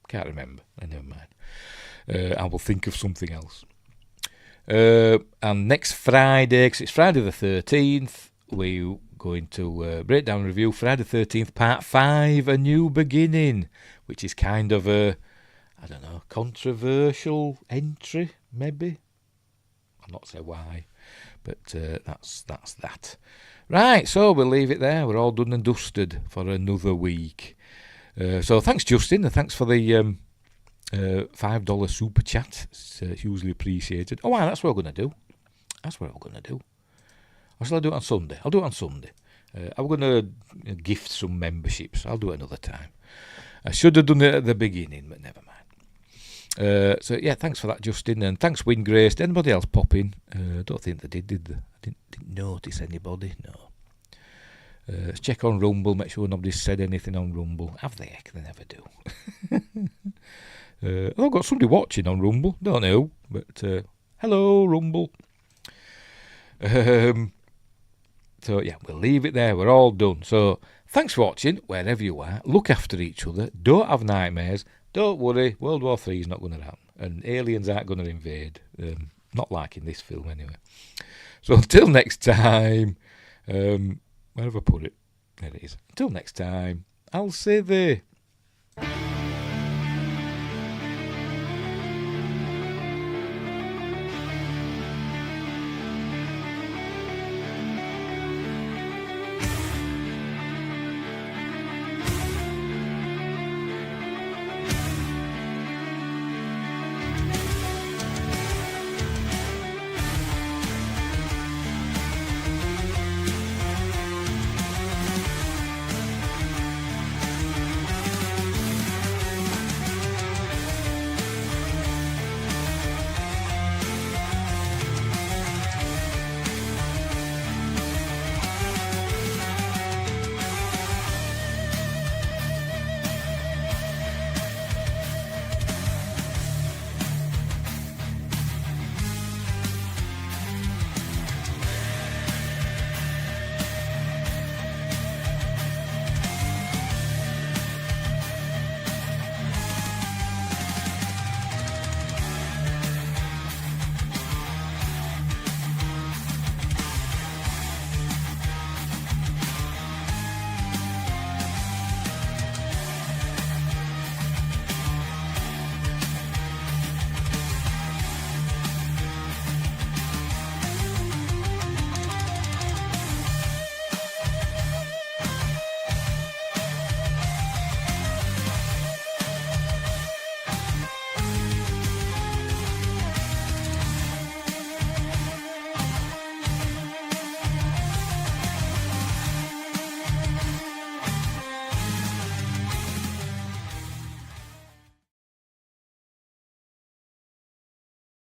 Can't remember. Never mind. I will think of something else. And next Friday, because it's Friday the 13th, we're going to break down and review Friday the 13th, Part 5, A New Beginning, which is kind of a, I don't know, controversial entry, maybe. I'll not say why, but that's that. Right, so we'll leave it there. We're all done and dusted for another week. So thanks, Justin, and thanks for the $5 super chat. It's hugely appreciated. Oh, wow, that's what we're going to do. Or shall I do it on Sunday? I'll do it on Sunday. I'm going to gift some memberships. I'll do it another time. I should have done it at the beginning, but never mind. So, yeah, thanks for that, Justin. And thanks, Wingrace. Did anybody else pop in? I don't think they did they? I didn't notice anybody, no. Let's check on Rumble, make sure nobody's said anything on Rumble. Have they? Heck, they never do. I've got somebody watching on Rumble. Don't know, but hello, Rumble. So, yeah, we'll leave it there. We're all done. So, thanks for watching, wherever you are. Look after each other. Don't have nightmares. Don't worry. World War III is not going to happen. And aliens aren't going to invade. Not like in this film, anyway. So, until next time, where have I put it? There it is. Until next time, I'll say there.